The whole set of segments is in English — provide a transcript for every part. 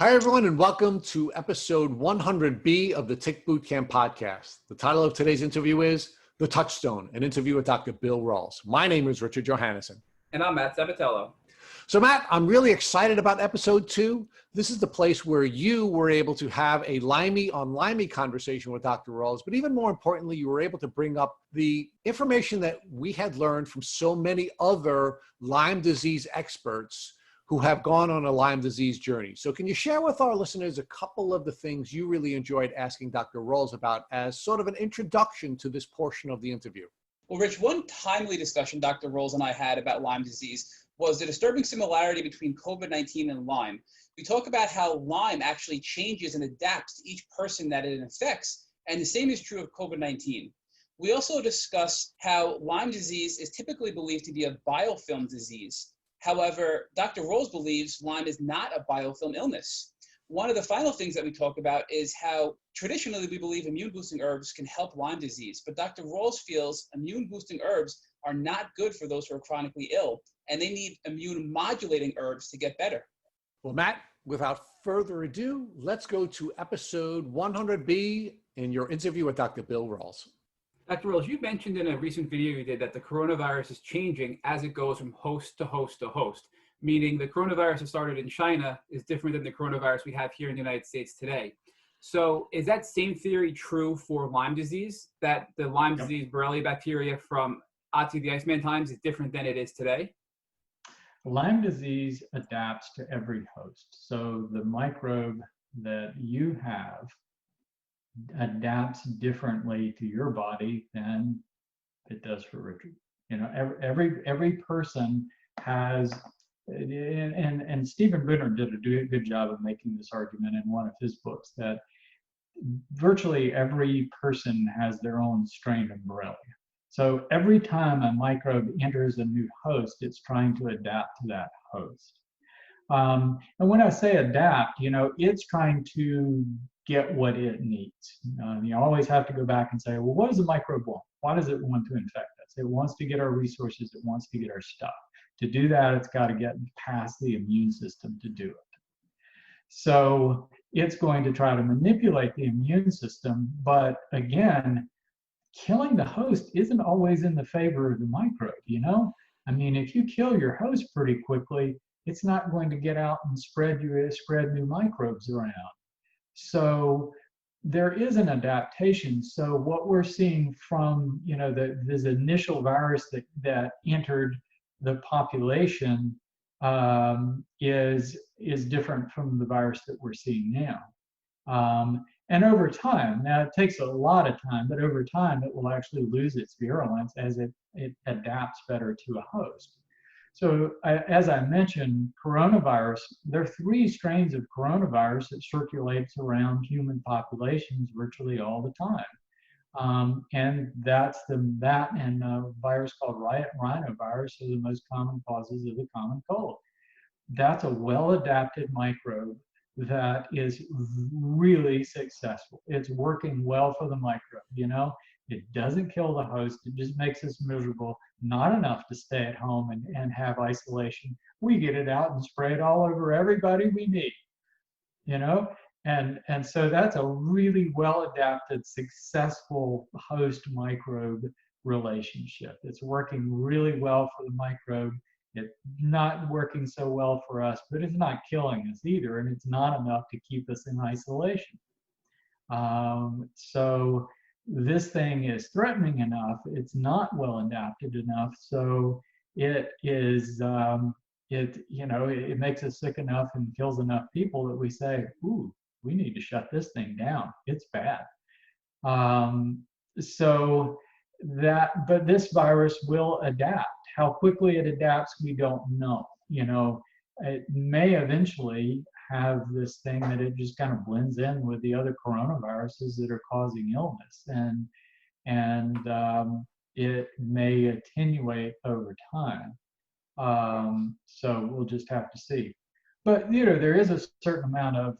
Hi, everyone, and welcome to episode 100B of the Tick Bootcamp podcast. The title of today's interview is The Touchstone, an interview with Dr. Bill Rawls. My name is Richard Johannesson. And I'm Matt Sabatello. So, Matt, I'm really excited about episode 2. This is the place where you were able to have a Limey on Limey conversation with Dr. Rawls, but even more importantly, you were able to bring up the information that we had learned from so many other Lyme disease experts who have gone on a Lyme disease journey. So can you share with our listeners a couple of the things you really enjoyed asking Dr. Rawls about as sort of an introduction to this portion of the interview? Well, Rich, one timely discussion Dr. Rawls and I had about Lyme disease was the disturbing similarity between COVID-19 and Lyme. We talk about how Lyme actually changes and adapts to each person that it infects, and the same is true of COVID-19. We also discuss how Lyme disease is typically believed to be a biofilm disease. However, Dr. Rawls believes Lyme is not a biofilm illness. One of the final things that we talk about is how traditionally we believe immune-boosting herbs can help Lyme disease, but Dr. Rawls feels immune-boosting herbs are not good for those who are chronically ill, and they need immune-modulating herbs to get better. Well, Matt, without further ado, let's go to episode 100B in your interview with Dr. Bill Rawls. Dr. Rawls, you mentioned in a recent video you did that the coronavirus is changing as it goes from host to host to host, meaning the coronavirus that started in China is different than the coronavirus we have here in the United States today. So is that same theory true for Lyme disease, that the Lyme disease Borrelia bacteria from Otzi the Iceman times is different than it is today? Lyme disease adapts to every host. So the microbe that you have adapts differently to your body than it does for Richard. You know, every person has, and Stephen Butner did a good job of making this argument in one of his books, that virtually every person has their own strain of Borrelia. So every time a microbe enters a new host, it's trying to adapt to that host. And when I say adapt, you know, it's trying to get what it needs. You always have to go back and say, well, what does the microbe want? Why does it want to infect us? It wants to get our resources. It wants to get our stuff. To do that, it's got to get past the immune system to do it. So it's going to try to manipulate the immune system. But again, killing the host isn't always in the favor of the microbe, you know? I mean, if you kill your host pretty quickly, it's not going to get out and spread new microbes around. So there is an adaptation. So what we're seeing from, you know, this initial virus that entered the population is different from the virus that we're seeing now. And over time, now it takes a lot of time, but over time it will actually lose its virulence as it adapts better to a host. So as I mentioned, coronavirus, there are 3 strains of coronavirus that circulates around human populations virtually all the time. And that and a virus called rhinovirus are the most common causes of the common cold. That's a well-adapted microbe that is really successful. It's working well for the microbe, you know? It doesn't kill the host, it just makes us miserable, not enough to stay at home and have isolation. We get it out and spray it all over everybody we need, you know? And so that's a really well-adapted, successful host-microbe relationship. It's working really well for the microbe. It's not working so well for us, but it's not killing us either, and it's not enough to keep us in isolation. So this thing is threatening enough, it's not well adapted enough, so it is, it makes us sick enough and kills enough people that we say, ooh, we need to shut this thing down, it's bad. But this virus will adapt. How quickly it adapts, we don't know. You know, it may eventually have this thing that it just kind of blends in with the other coronaviruses that are causing illness, and it may attenuate over time. So we'll just have to see. But you know, there is a certain amount of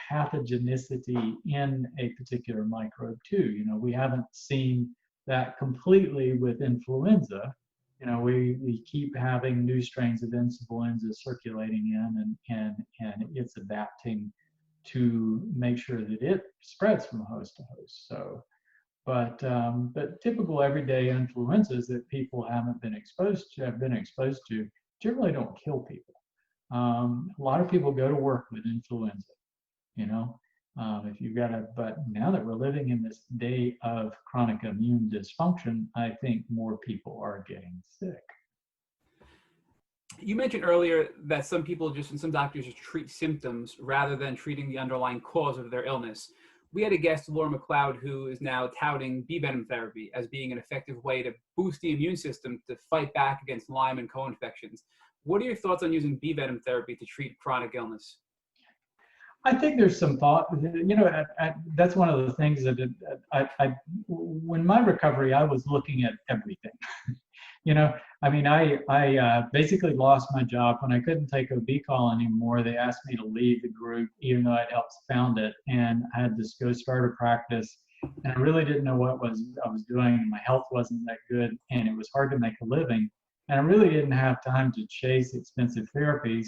pathogenicity in a particular microbe too. You know, we haven't seen that completely with influenza. we keep having new strains of influenza circulating in, and it's adapting to make sure that it spreads from host to host. So, but typical everyday influenzas that people have been exposed to generally don't kill people. A lot of people go to work with influenza, if you've got but now that we're living in this day of chronic immune dysfunction, I think more people are getting sick. You mentioned earlier that some doctors just treat symptoms rather than treating the underlying cause of their illness. We had a guest, Laura McLeod, who is now touting bee venom therapy as being an effective way to boost the immune system to fight back against Lyme and co-infections. What are your thoughts on using bee venom therapy to treat chronic illness? I think there's some thought, that's one of the things that when my recovery, I was looking at everything. I basically lost my job when I couldn't take OB call anymore. They asked me to leave the group, even though I'd helped found it, and I had to go start a practice. And I really didn't know what I was doing, and my health wasn't that good, and it was hard to make a living. And I really didn't have time to chase expensive therapies.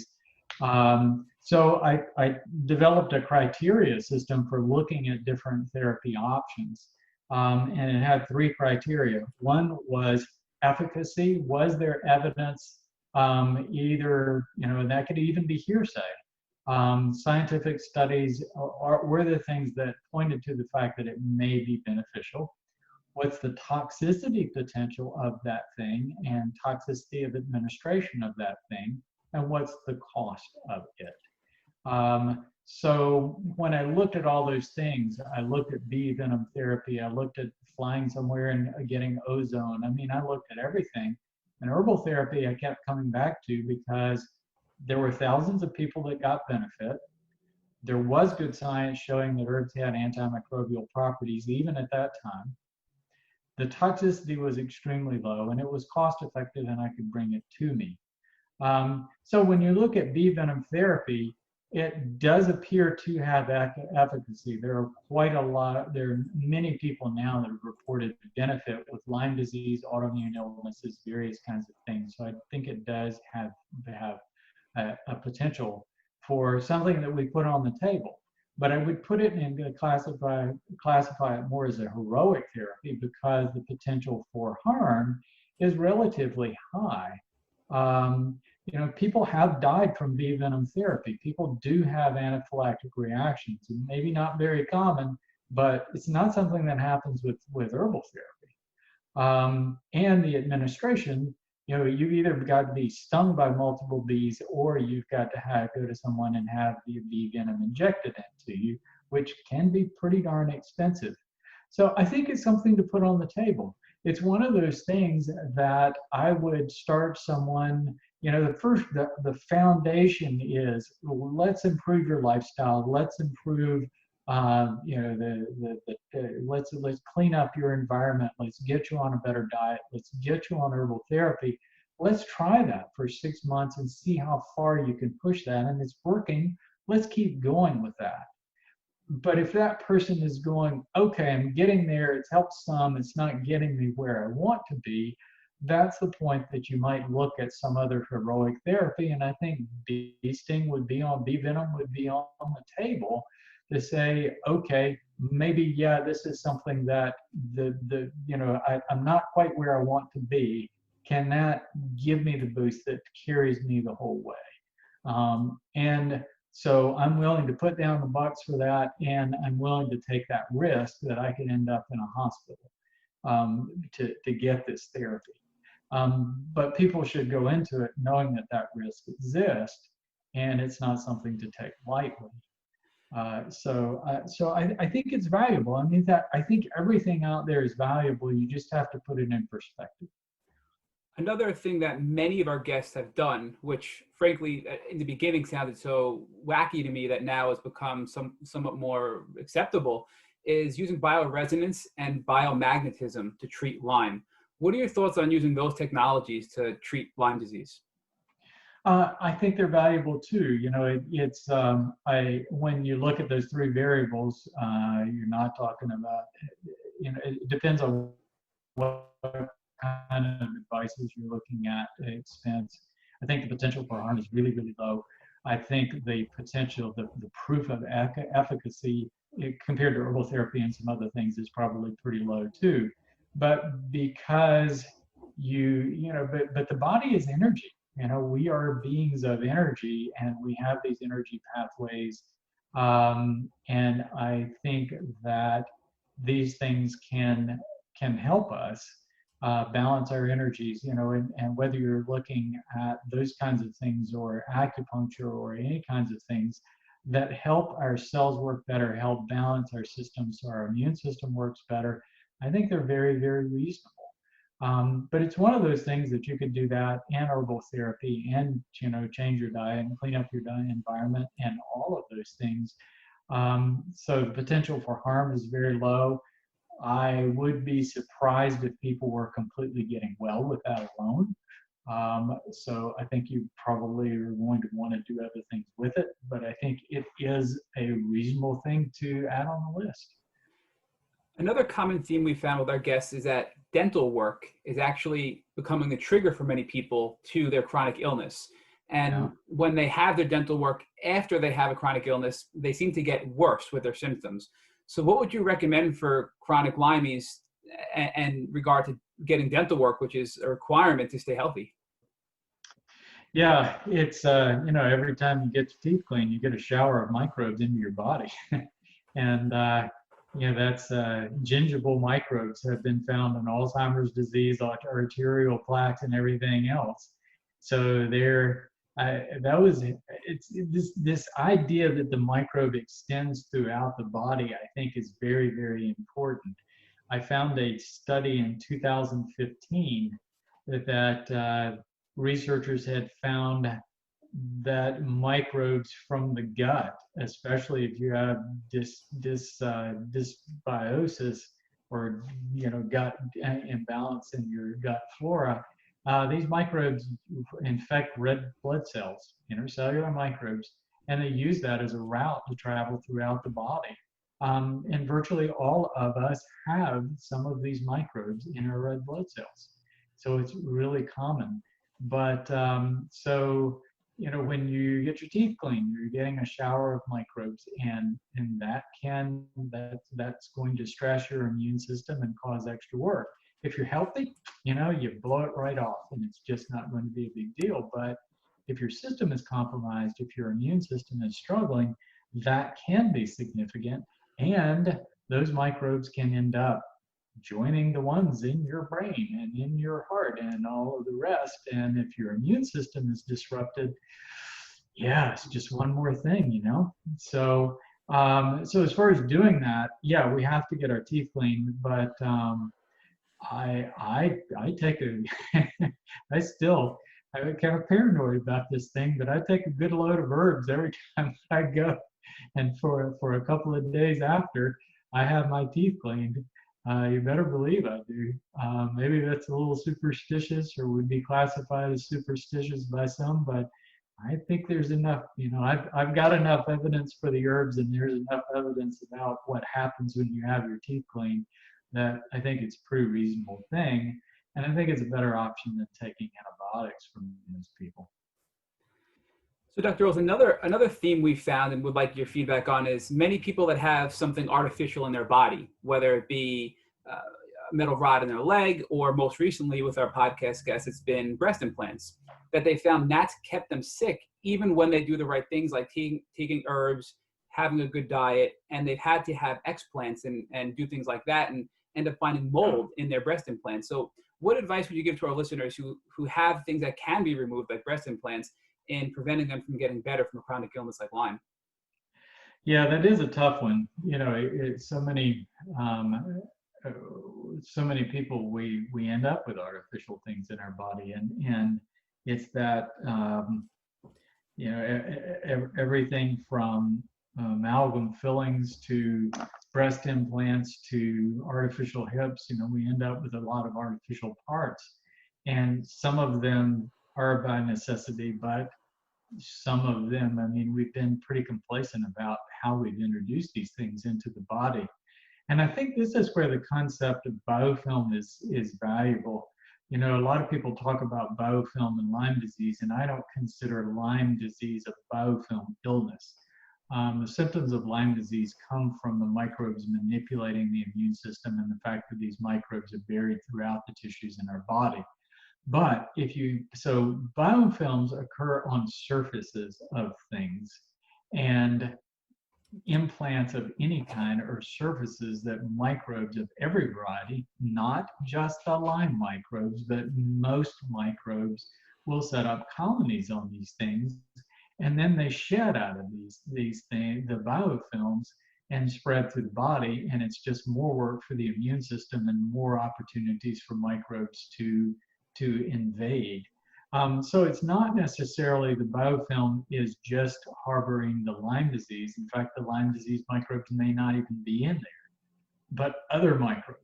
So I developed a criteria system for looking at different therapy options. And it had 3 criteria. One was efficacy. Was there evidence, either, that could even be hearsay. Scientific studies were the things that pointed to the fact that it may be beneficial. What's the toxicity potential of that thing and toxicity of administration of that thing, and what's the cost of it? So when I looked at all those things, I looked at bee venom therapy, I looked at flying somewhere and getting ozone. I looked at everything. And herbal therapy I kept coming back to because there were thousands of people that got benefit. There was good science showing that herbs had antimicrobial properties even at that time. The toxicity was extremely low, and it was cost effective, and I could bring it to me. So when you look at bee venom therapy, it does appear to have efficacy. There are many people now that have reported benefit with Lyme disease, autoimmune illnesses, various kinds of things. So I think it does have a potential for something that we put on the table. But I would put it in classify it more as a heroic therapy because the potential for harm is relatively high. People have died from bee venom therapy. People do have anaphylactic reactions, and maybe not very common, but it's not something that happens with herbal therapy. And the administration, you've either got to be stung by multiple bees, or you've got to go to someone and have the bee venom injected into you, which can be pretty darn expensive. So I think it's something to put on the table. It's one of those things that I would start someone, the foundation is, let's improve your lifestyle. Let's improve, let's clean up your environment. Let's get you on a better diet. Let's get you on herbal therapy. Let's try that for 6 months and see how far you can push that. And it's working. Let's keep going with that. But if that person is going, okay, I'm getting there, it's helped some, it's not getting me where I want to be, that's the point that you might look at some other heroic therapy. And I think bee venom would be on the table to say, okay, maybe, yeah, this is something that I'm not quite where I want to be. Can that give me the boost that carries me the whole way? And so I'm willing to put down the bucks for that, and I'm willing to take that risk that I could end up in a hospital to get this therapy. But people should go into it knowing that risk exists, and it's not something to take lightly. So I think it's valuable. I think everything out there is valuable. You just have to put it in perspective. Another thing that many of our guests have done, which frankly in the beginning sounded so wacky to me that now has become somewhat more acceptable, is using bioresonance and biomagnetism to treat Lyme. What are your thoughts on using those technologies to treat Lyme disease? I think they're valuable too. It's when you look at those 3 variables, you're not talking about, it depends on what kind of devices you're looking at expense. I think the potential for harm is really, really low. I think the potential, the proof of efficacy compared to herbal therapy and some other things is probably pretty low too. But because but the body is energy. We are beings of energy, and we have these energy pathways. And I think that these things can help us balance our energies, and whether you're looking at those kinds of things or acupuncture or any kinds of things that help our cells work better, help balance our system so our immune system works better, I think they're very, very reasonable. But it's one of those things that you could do that and herbal therapy and, change your diet and clean up your diet environment and all of those things. So the potential for harm is very low. I would be surprised if people were completely getting well with that alone. So I think you probably are going to want to do other things with it, but I think it is a reasonable thing to add on the list. Another common theme we found with our guests is that dental work is actually becoming a trigger for many people to their chronic illness. And when they have their dental work after they have a chronic illness, they seem to get worse with their symptoms. So what would you recommend for chronic Lymies and regard to getting dental work, which is a requirement to stay healthy? Yeah, it's, every time you get your teeth cleaned, you get a shower of microbes into your body. And, that's gingival microbes have been found in Alzheimer's disease, like arterial plaques and everything else. So this idea that the microbe extends throughout the body, I think, is very, very important. I found a study in 2015 that researchers had found that microbes from the gut, especially if you have dysbiosis or gut imbalance in your gut flora, these microbes infect red blood cells, intercellular microbes, and they use that as a route to travel throughout the body. And virtually all of us have some of these microbes in our red blood cells. So it's really common. But when you get your teeth cleaned, you're getting a shower of microbes, and that's going to stress your immune system and cause extra work. If you're healthy, you blow it right off, and it's just not going to be a big deal. But if your system is compromised, if your immune system is struggling, that can be significant, and those microbes can end up joining the ones in your brain and in your heart and all of the rest. And if your immune system is disrupted, it's just one more thing, So, so as far as doing that, we have to get our teeth cleaned. But I take I'm kind of paranoid about this thing, but I take a good load of herbs every time I go, and for a couple of days after I have my teeth cleaned. You better believe I do. Maybe that's a little superstitious, or would be classified as superstitious by some, but I think there's enough, I've got enough evidence for the herbs, and there's enough evidence about what happens when you have your teeth cleaned, that I think it's a pretty reasonable thing. And I think it's a better option than taking antibiotics from those people. So Dr. Rawls, another theme we found and would like your feedback on is many people that have something artificial in their body, whether it be a metal rod in their leg, or most recently with our podcast guest, it's been breast implants, that they found that's kept them sick even when they do the right things like taking herbs, having a good diet, and they've had to have explants and do things like that and end up finding mold in their breast implants. So what advice would you give to our listeners who have things that can be removed, like breast implants, in preventing them from getting better from a chronic illness like Lyme? Yeah, that is a tough one. So many people, we end up with artificial things in our body, and it's that everything from amalgam fillings to breast implants to artificial hips. We end up with a lot of artificial parts, and some of them are by necessity, but some of them, we've been pretty complacent about how we've introduced these things into the body. And I think this is where the concept of biofilm is valuable. You know, a lot of people talk about biofilm and Lyme disease, and I don't consider Lyme disease a biofilm illness. The symptoms of Lyme disease come from the microbes manipulating the immune system and the fact that these microbes are buried throughout the tissues in our body. But so biofilms occur on surfaces of things, and implants of any kind are surfaces that microbes of every variety, not just the Lyme microbes, but most microbes will set up colonies on these things, and then they shed out of these things, the biofilms, and spread through the body, and it's just more work for the immune system and more opportunities for microbes to invade. So it's not necessarily the biofilm is just harboring the Lyme disease. In fact, the Lyme disease microbes may not even be in there, but other microbes,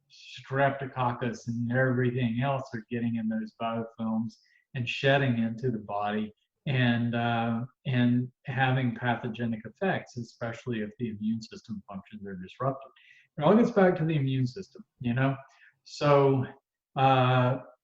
Streptococcus and everything else, are getting in those biofilms and shedding into the body and having pathogenic effects, especially if the immune system functions are disrupted. It all gets back to the immune system, you know. So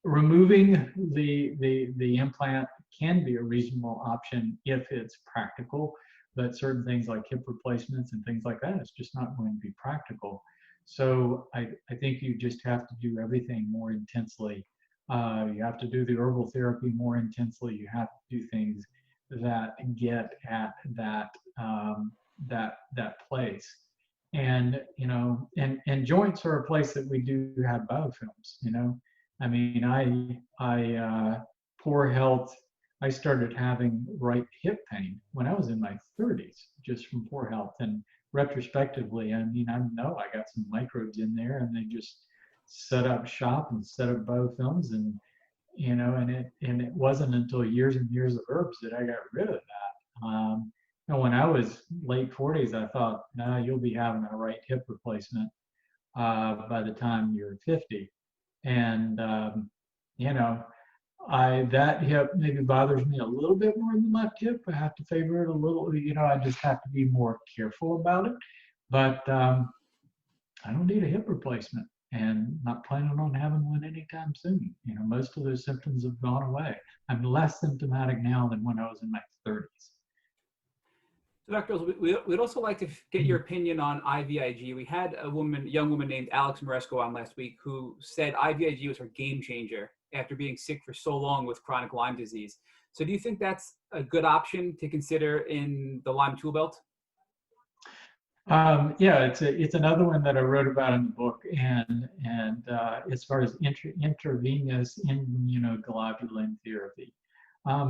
removing the implant can be a reasonable option if it's practical, but certain things like hip replacements and things like that, it's just not going to be practical. So I think you just have to do everything more intensely. You have to do the herbal therapy more intensely. You have to do things that get at that place. And you know, and joints are a place that we do have biofilms. You know, I mean, poor health. I started having right hip pain when I was in my 30s, just from poor health. And retrospectively, I mean, I know I got some microbes in there, and they just set up shop and set up biofilms, and you know, and it wasn't until years and years of herbs that I got rid of that. And when I was late 40s, I thought, no, you'll be having a right hip replacement by the time you're 50. And you know, that hip maybe bothers me a little bit more than the left hip. I have to favor it a little. You know, I just have to be more careful about it. But I don't need a hip replacement, and not planning on having one anytime soon. You know, most of those symptoms have gone away. I'm less symptomatic now than when I was in my 30s. So Dr. Rose, we'd also like to get your opinion on IVIG. We had a young woman named Alex Moresco on last week who said IVIG was her game changer after being sick for so long with chronic Lyme disease. So do you think that's a good option to consider in the Lyme tool belt? Yeah, it's another one that I wrote about in the book, and as far as intravenous immunoglobulin therapy,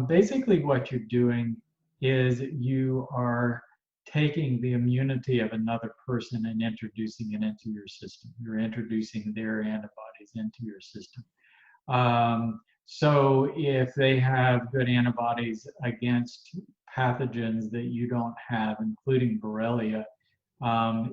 basically what you're doing is you are taking the immunity of another person and introducing it into your system. You're introducing their antibodies into your system. So if they have good antibodies against pathogens that you don't have, including Borrelia,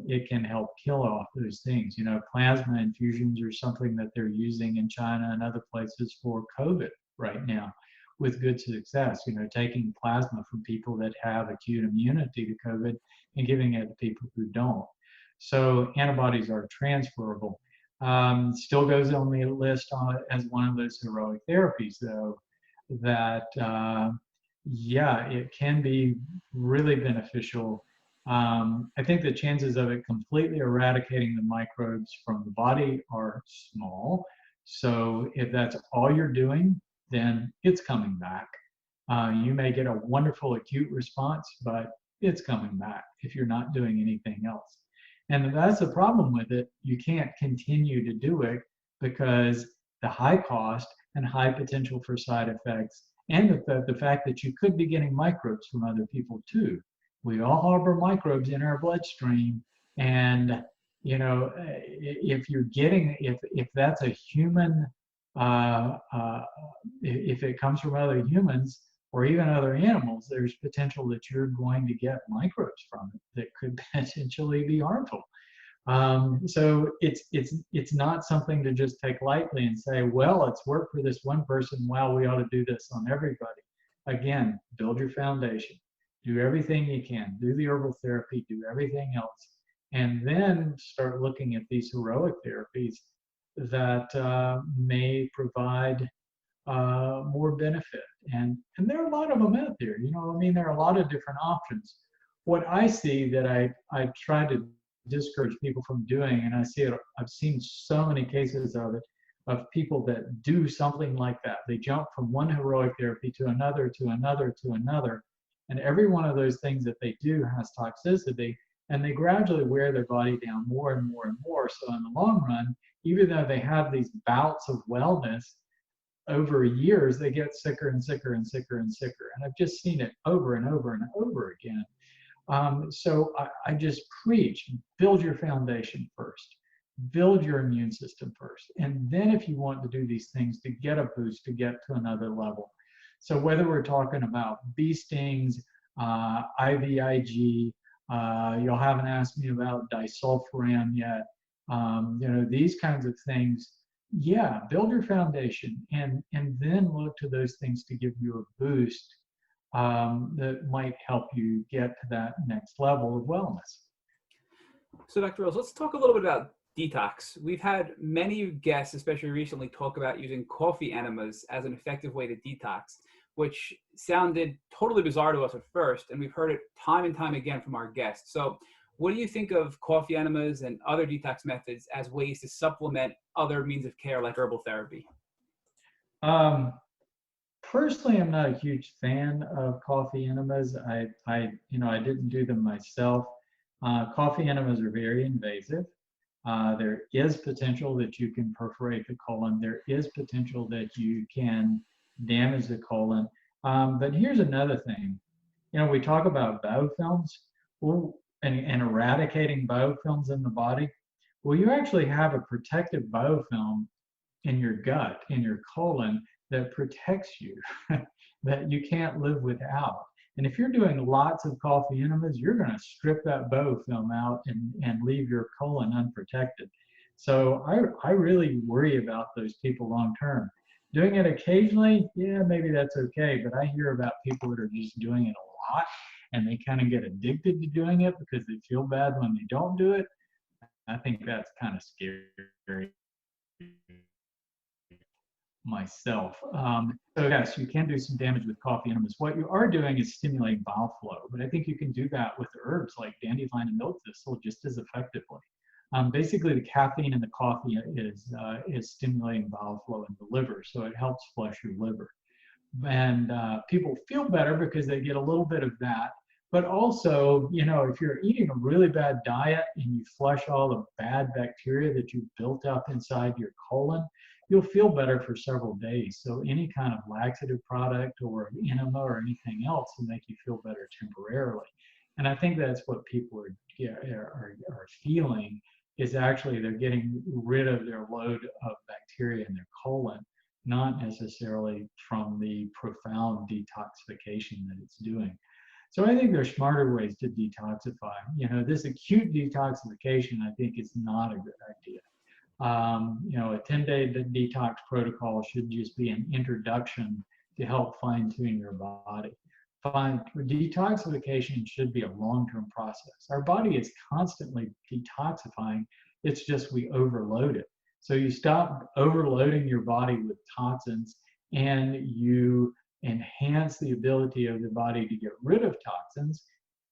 it can help kill off those things. You know, plasma infusions are something that they're using in China and other places for COVID right now with good success. You know, taking plasma from people that have acute immunity to COVID and giving it to people who don't. So antibodies are transferable. Still goes on the list as one of those heroic therapies, though, that, yeah, it can be really beneficial. I think the chances of it completely eradicating the microbes from the body are small. So if that's all you're doing, then it's coming back. You may get a wonderful acute response, but it's coming back if you're not doing anything else. And that's the problem with it. You can't continue to do it because the high cost and high potential for side effects, and the fact that you could be getting microbes from other people too. We all harbor microbes in our bloodstream, and you know, if you're getting, if that's a human, if it comes from other humans or even other animals, there's potential that you're going to get microbes from it that could potentially be harmful. So it's not something to just take lightly and say, well, it's worked for this one person, well, we ought to do this on everybody. Again, build your foundation. Do everything you can. Do the herbal therapy. Do everything else. And then start looking at these heroic therapies that may provide more benefit. And there are a lot of them out there. You know, I mean, there are a lot of different options. What I see that I try to discourage people from doing, and I see it, I've seen so many cases of it, of people that do something like that. They jump from one heroic therapy to another, to another, to another. And every one of those things that they do has toxicity, and they gradually wear their body down more and more and more. So in the long run, even though they have these bouts of wellness, over years, they get sicker and sicker and sicker and sicker. And I've just seen it over and over and over again. So I just preach, build your foundation first, build your immune system first. And then if you want to do these things to get a boost, to get to another level. So whether we're talking about bee stings, IVIG, you haven't asked me about disulfiram yet, you know, these kinds of things. Yeah, build your foundation and then look to those things to give you a boost that might help you get to that next level of wellness. So Dr. Rose, let's talk a little bit about detox. We've had many guests, especially recently, talk about using coffee enemas as an effective way to detox, which sounded totally bizarre to us at first, and we've heard it time and time again from our guests. So what do you think of coffee enemas and other detox methods as ways to supplement other means of care like herbal therapy? Personally, I'm not a huge fan of coffee enemas. I didn't do them myself. Coffee enemas are very invasive. There is potential that you can perforate the colon. There is potential that you can damage the colon. But here's another thing. You know, we talk about biofilms. Well, and eradicating biofilms in the body. Well, you actually have a protective biofilm in your gut, in your colon, that protects you, that you can't live without. And if you're doing lots of coffee enemas, you're going to strip that biofilm out and leave your colon unprotected. So I really worry about those people long term. Doing it occasionally, yeah, maybe that's okay. But I hear about people that are just doing it a lot, and they kind of get addicted to doing it because they feel bad when they don't do it. I think that's kind of scary myself. So yes, you can do some damage with coffee enemas. What you are doing is stimulating bile flow, but I think you can do that with herbs like dandelion and milk thistle just as effectively. Basically, the caffeine in the coffee is stimulating bile flow in the liver, so it helps flush your liver. And people feel better because they get a little bit of that. But also, you know, if you're eating a really bad diet and you flush all the bad bacteria that you've built up inside your colon, you'll feel better for several days. So any kind of laxative product or enema or anything else will make you feel better temporarily. And I think that's what people are feeling, is actually they're getting rid of their load of bacteria in their colon, not necessarily from the profound detoxification that it's doing. So I think there's smarter ways to detoxify. You know, this acute detoxification, I think, is not a good idea. You know, a 10-day detox protocol should just be an introduction to help fine-tune your body. Detoxification should be a long-term process. Our body is constantly detoxifying. It's just we overload it. So you stop overloading your body with toxins and you enhance the ability of the body to get rid of toxins,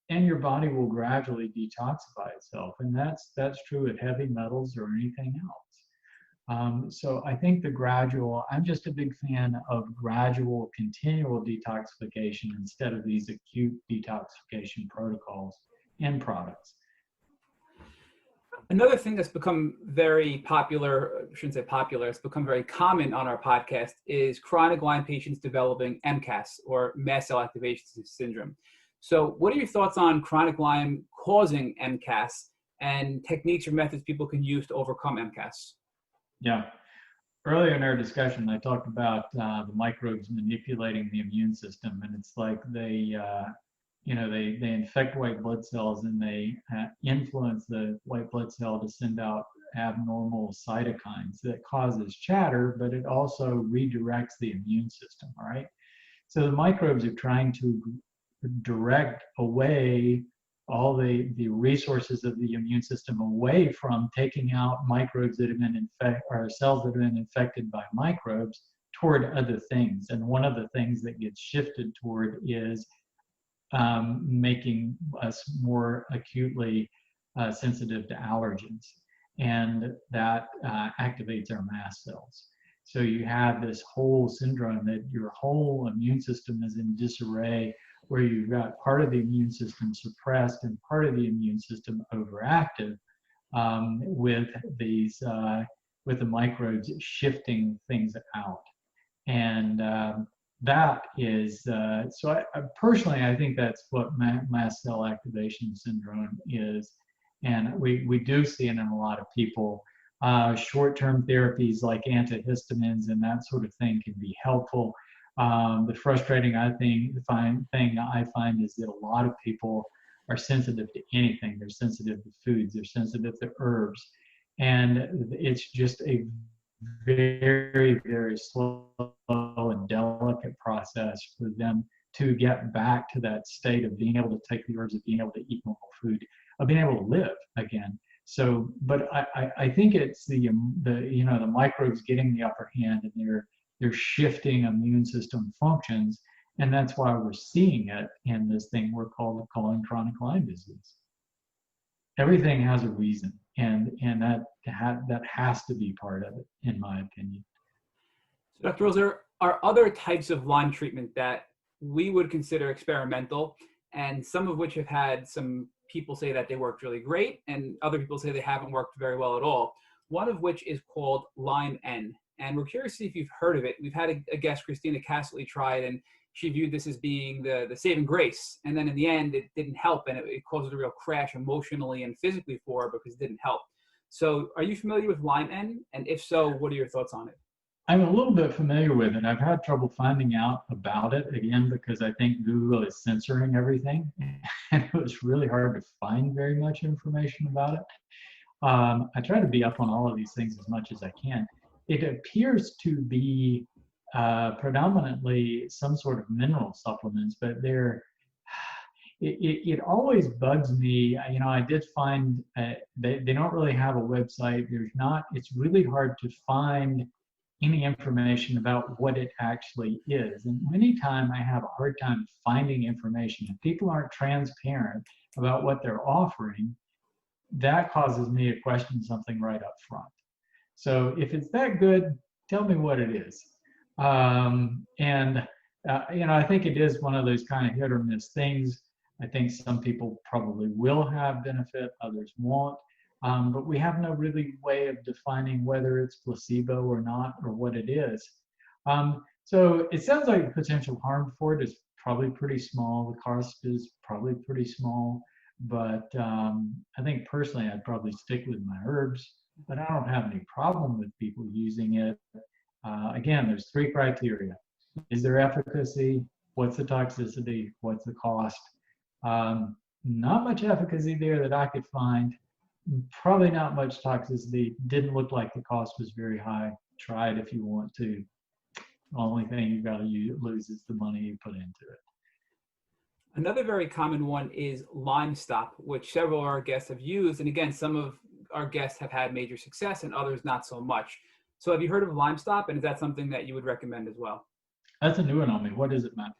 and your body will gradually detoxify itself. And that's true of heavy metals or anything else. So I think I'm just a big fan of gradual, continual detoxification instead of these acute detoxification protocols and products. Another thing that's become very popular, I shouldn't say popular, it's become very common on our podcast is chronic Lyme patients developing Mcas, or mast cell activation syndrome. So what are your thoughts on chronic Lyme causing Mcas and techniques or methods people can use to overcome Mcas? Yeah. Earlier in our discussion, I talked about the microbes manipulating the immune system, and it's like they infect white blood cells and they influence the white blood cell to send out abnormal cytokines that causes chatter, but it also redirects the immune system, all right? So the microbes are trying to direct away all the resources of the immune system away from taking out microbes that have been or cells that have been infected by microbes toward other things. And one of the things that gets shifted toward is making us more acutely sensitive to allergens. And that activates our mast cells. So you have this whole syndrome that your whole immune system is in disarray, where you've got part of the immune system suppressed and part of the immune system overactive, with these with the microbes shifting things out. And that is so personally, I think that's what mast cell activation syndrome is. And we do see it in a lot of people. Short-term therapies like antihistamines and that sort of thing can be helpful. The frustrating thing I find is that a lot of people are sensitive to anything. They're sensitive to foods, they're sensitive to herbs. And it's just a very, very slow and delicate process for them to get back to that state of being able to take the herbs, of being able to eat normal food, of being able to live again. So, but I think it's the microbes getting the upper hand, and they're shifting immune system functions, and that's why we're seeing it in this thing we're calling chronic Lyme disease. Everything has a reason, and that has to be part of it, in my opinion. So, Dr. Rawls, there are other types of Lyme treatment that we would consider experimental, and some of which have had some people say that they worked really great, and other people say they haven't worked very well at all. One of which is called Lyme N. And we're curious to see if you've heard of it. We've had a guest, Christina Castley, try it, and she viewed this as being the saving grace. And then in the end, it didn't help, and it caused a real crash emotionally and physically for her because it didn't help. So are you familiar with Lyme N? And if so, what are your thoughts on it? I'm a little bit familiar with it. I've had trouble finding out about it, again, because I think Google is censoring everything. And it was really hard to find very much information about it. I try to be up on all of these things as much as I can. It appears to be predominantly some sort of mineral supplements, but it always bugs me. You know, I did find they don't really have a website. It's really hard to find any information about what it actually is. And anytime I have a hard time finding information, and people aren't transparent about what they're offering, that causes me to question something right up front. So if it's that good, tell me what it is. I think it is one of those kind of hit or miss things. I think some people probably will have benefit, others won't. But we have no really way of defining whether it's placebo or not, or what it is. So it sounds like the potential harm for it is probably pretty small. The cost is probably pretty small. But I think personally, I'd probably stick with my herbs. But I don't have any problem with people using it. Again, there's 3 criteria. Is there efficacy? What's the toxicity? What's the cost? Not much efficacy there that I could find. Probably not much toxicity. Didn't look like the cost was very high. Try it if you want to. The only thing you've got to lose is the money you put into it. Another very common one is Limestop, which several of our guests have used. And again, some of our guests have had major success and others not so much. So have you heard of Limestop, and is that something that you would recommend as well? That's a new one on me. What is it, Matt?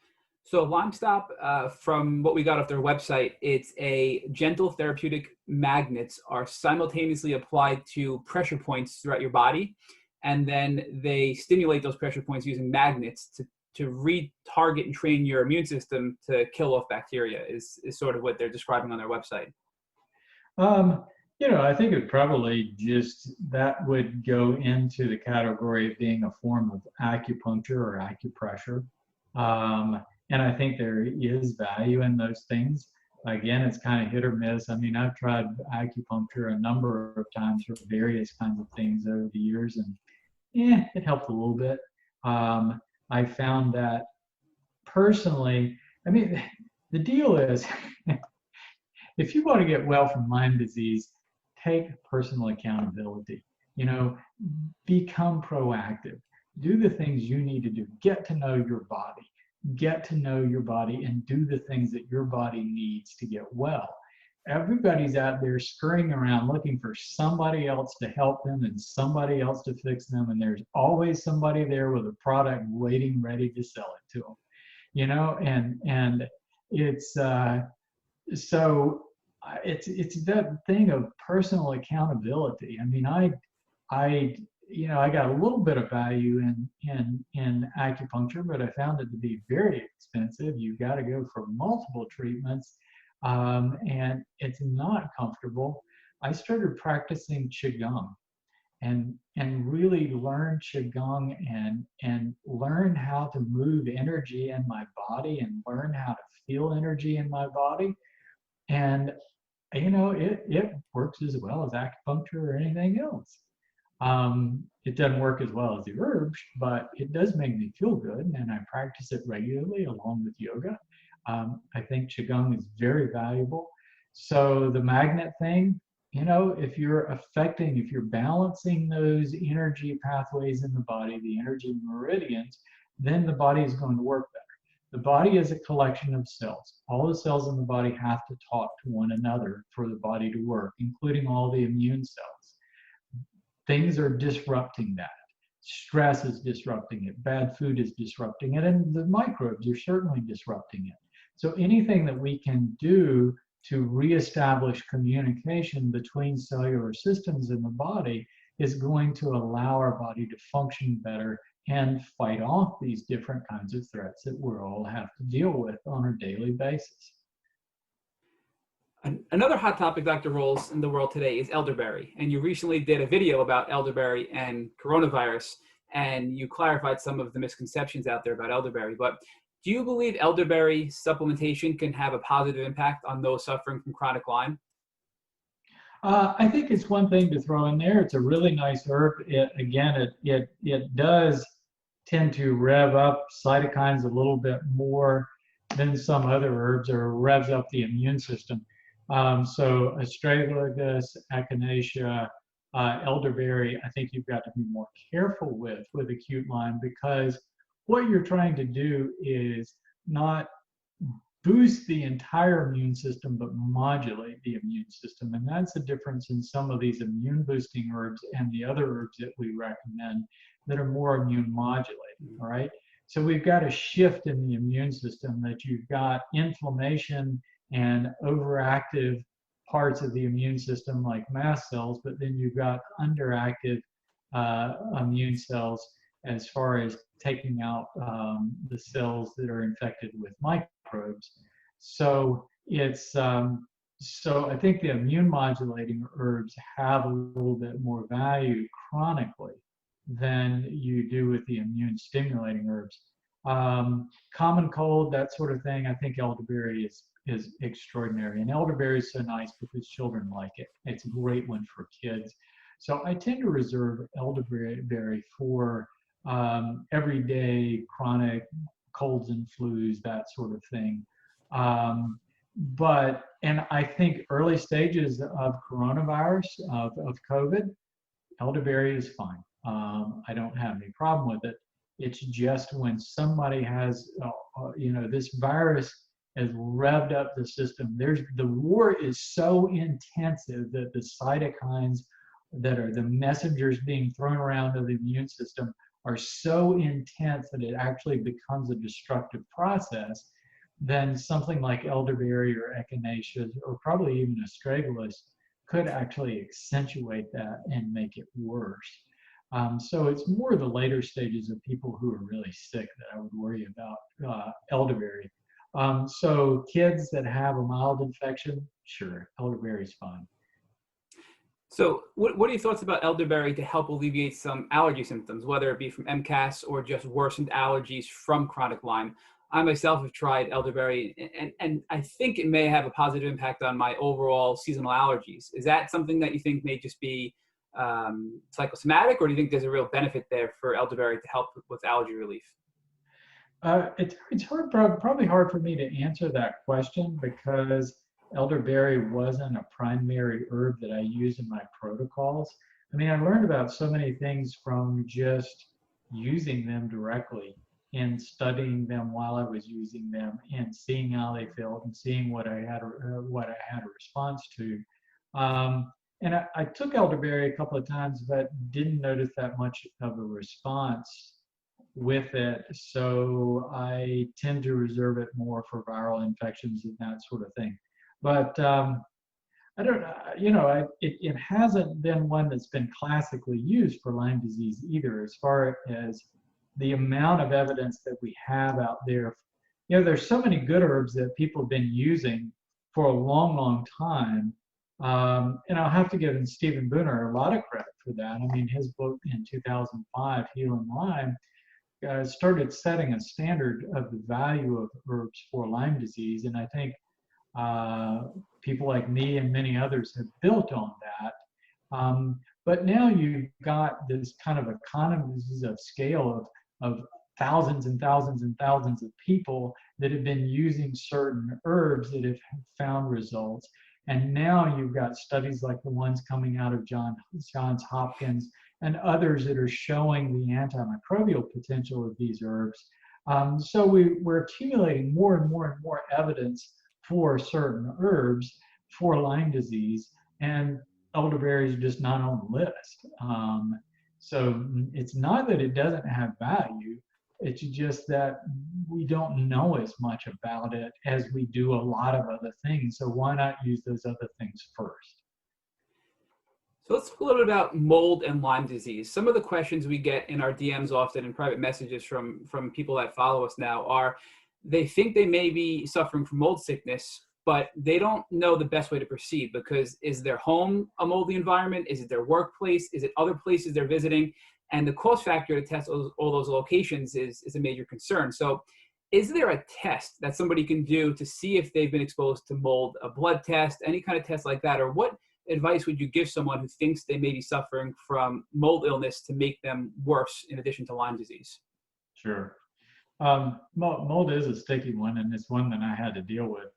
So Limestop, from what we got off their website, it's a gentle therapeutic magnets are simultaneously applied to pressure points throughout your body. And then they stimulate those pressure points using magnets to retarget and train your immune system to kill off bacteria is sort of what they're describing on their website. I think it probably that would go into the category of being a form of acupuncture or acupressure. And I think there is value in those things. Again, it's kind of hit or miss. I mean, I've tried acupuncture a number of times for various kinds of things over the years, and it helped a little bit. I found that personally, I mean, the deal is, if you want to get well from Lyme disease, take personal accountability. Become proactive. Do the things you need to do. Get to know your body. Get to know your body and do the things that your body needs to get well. everybody's out there scurrying around looking for somebody else to help them and somebody else to fix them. And there's always somebody there with a product waiting, ready to sell it to them, you know, and it's, so it's that thing of personal accountability. I mean, I you know, I got a little bit of value in acupuncture, but I found it to be very expensive. You've got to go for multiple treatments, and it's not comfortable. I started practicing qigong, and really learn qigong and learn how to move energy in my body and learn how to feel energy in my body. And you know, it works as well as acupuncture or anything else. It doesn't work as well as the herbs, but it does make me feel good, and I practice it regularly along with yoga. I think qigong is very valuable. So the magnet thing, you know, if you're balancing those energy pathways in the body, the energy meridians, then the body is going to work better. The body is a collection of cells. All the cells in the body have to talk to one another for the body to work, including all the immune cells. Things are disrupting that. Stress is disrupting it. Bad food is disrupting it. And the microbes are certainly disrupting it. So anything that we can do to reestablish communication between cellular systems in the body is going to allow our body to function better and fight off these different kinds of threats that we all have to deal with on a daily basis. Another hot topic, Dr. Rawls, in the world today is elderberry. And you recently did a video about elderberry and coronavirus, and you clarified some of the misconceptions out there about elderberry. But do you believe elderberry supplementation can have a positive impact on those suffering from chronic Lyme? I think it's one thing to throw in there. It's a really nice herb. It does tend to rev up cytokines a little bit more than some other herbs, or revs up the immune system. So astragalus, echinacea, elderberry, I think you've got to be more careful with acute Lyme, because what you're trying to do is not boost the entire immune system, but modulate the immune system. And that's the difference in some of these immune boosting herbs and the other herbs that we recommend that are more immune modulating, all right? So we've got a shift in the immune system, that you've got inflammation and overactive parts of the immune system like mast cells, but then you've got underactive immune cells as far as taking out the cells that are infected with microbes. So it's so I think the immune modulating herbs have a little bit more value chronically than you do with the immune stimulating herbs. Common cold, that sort of thing, I think elderberry is extraordinary. And elderberry is so nice because children like it. It's a great one for kids. So I tend to reserve elderberry for everyday chronic colds and flus, that sort of thing. And I think early stages of coronavirus, of COVID, elderberry is fine. I don't have any problem with it. It's just when somebody has, this virus has revved up the system. The war is so intensive that the cytokines that are the messengers being thrown around to the immune system are so intense that it actually becomes a destructive process. Then something like elderberry or echinacea, or probably even astragalus, could actually accentuate that and make it worse. So it's more the later stages of people who are really sick that I would worry about elderberry. So kids that have a mild infection, sure, elderberry is fine. So what are your thoughts about elderberry to help alleviate some allergy symptoms, whether it be from Mcas or just worsened allergies from chronic Lyme? I myself have tried elderberry, and I think it may have a positive impact on my overall seasonal allergies. Is that something that you think may just be psychosomatic, or do you think there's a real benefit there for elderberry to help with allergy relief? It's probably hard for me to answer that question, because elderberry wasn't a primary herb that I use in my protocols. I mean, I learned about so many things from just using them directly in studying them while I was using them and seeing how they felt and seeing what I had a response to. And I took elderberry a couple of times, but didn't notice that much of a response with it. So I tend to reserve it more for viral infections and that sort of thing. But I don't, it hasn't been one that's been classically used for Lyme disease either, as far as the amount of evidence that we have out there. There's so many good herbs that people have been using for a long, long time. And I'll have to give Stephen Booner a lot of credit for that. I mean, his book in 2005, Healing Lyme, started setting a standard of the value of herbs for Lyme disease. And I think people like me and many others have built on that. But now you've got this kind of economies of scale of thousands and thousands and thousands of people that have been using certain herbs that have found results. And now you've got studies like the ones coming out of Johns Hopkins and others that are showing the antimicrobial potential of these herbs. So we're accumulating more and more and more evidence for certain herbs for Lyme disease, and elderberry is just not on the list. So it's not that it doesn't have value, it's just that we don't know as much about it as we do a lot of other things. So why not use those other things first? So let's talk a little bit about mold and Lyme disease. Some of the questions we get in our DMs often and private messages from people that follow us now are, they think they may be suffering from mold sickness, but they don't know the best way to proceed, because is their home a moldy environment? Is it their workplace? Is it other places they're visiting? And the cost factor to test all those locations is a major concern. So is there a test that somebody can do to see if they've been exposed to mold, a blood test, any kind of test like that? Or what advice would you give someone who thinks they may be suffering from mold illness to make them worse in addition to Lyme disease? Sure. Mold is a sticky one, and it's one that I had to deal with.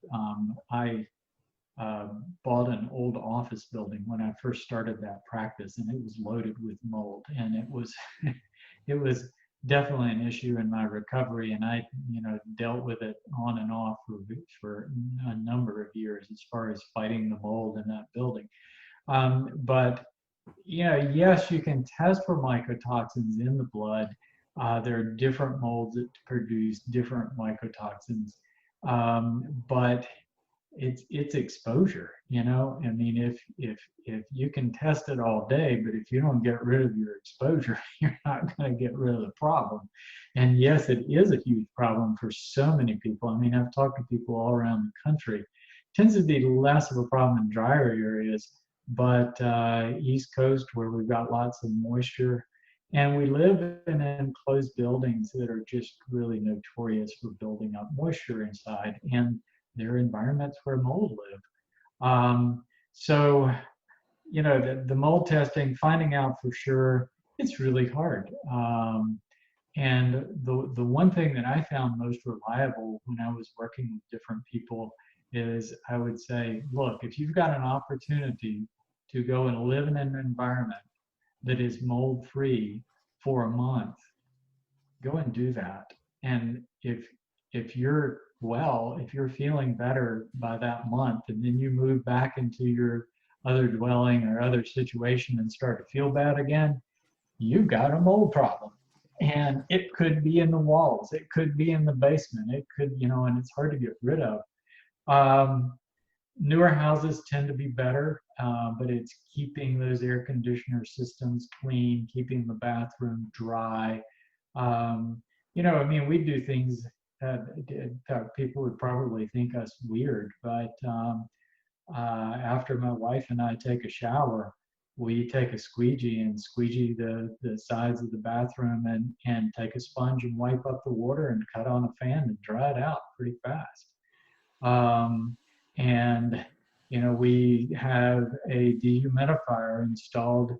I bought an old office building when I first started that practice, and it was loaded with mold, and it was definitely an issue in my recovery, and I dealt with it on and off for a number of years as far as fighting the mold in that building. But yes, you can test for mycotoxins in the blood. There are different molds that produce different mycotoxins, but it's exposure. I mean, if you can test it all day, but if you don't get rid of your exposure, you're not going to get rid of the problem. And yes, it is a huge problem for so many people. I mean, I've talked to people all around the country. It tends to be less of a problem in drier areas, but East Coast, where we've got lots of moisture, and we live in enclosed buildings that are just really notorious for building up moisture inside, and they're environments where mold live. So, the mold testing, finding out for sure, it's really hard. And the one thing that I found most reliable when I was working with different people is I would say, look, if you've got an opportunity to go and live in an environment that is mold-free for a month, go and do that. And if you're if you're feeling better by that month, and then you move back into your other dwelling or other situation and start to feel bad again, you've got a mold problem. And it could be in the walls, it could be in the basement, it could, and it's hard to get rid of. Newer houses tend to be better, but it's keeping those air conditioner systems clean, keeping the bathroom dry. I mean, we do things that people would probably think us weird, but after my wife and I take a shower, we take a squeegee and squeegee the sides of the bathroom and take a sponge and wipe up the water and cut on a fan and dry it out pretty fast. And we have a dehumidifier installed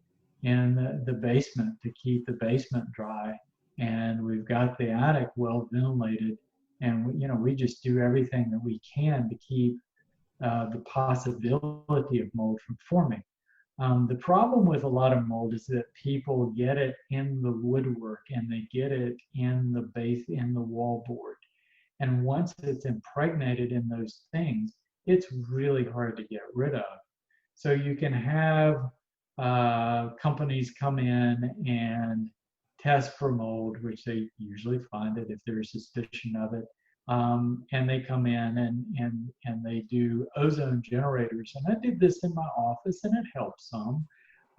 in the basement to keep the basement dry, and we've got the attic well ventilated, and we just do everything that we can to keep the possibility of mold from forming. The problem with a lot of mold is that people get it in the woodwork and they get it in the base, in the wallboard. And once it's impregnated in those things, it's really hard to get rid of. So you can have companies come in and test for mold, which they usually find it if there's suspicion of it. And they come in and they do ozone generators. And I did this in my office and it helped some.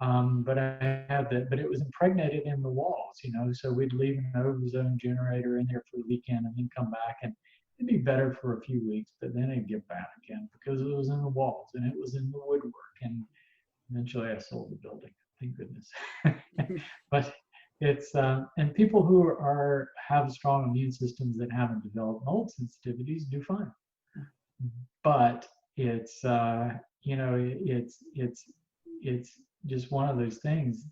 But I had that, but it was impregnated in the walls, you know, so we'd leave an ozone generator in there for the weekend and then come back and it'd be better for a few weeks, but then it'd get bad again because it was in the walls and it was in the woodwork. And eventually I sold the building, thank goodness. But it's, and people who have strong immune systems that haven't developed mold sensitivities do fine. But it's, you know, it's just one of those things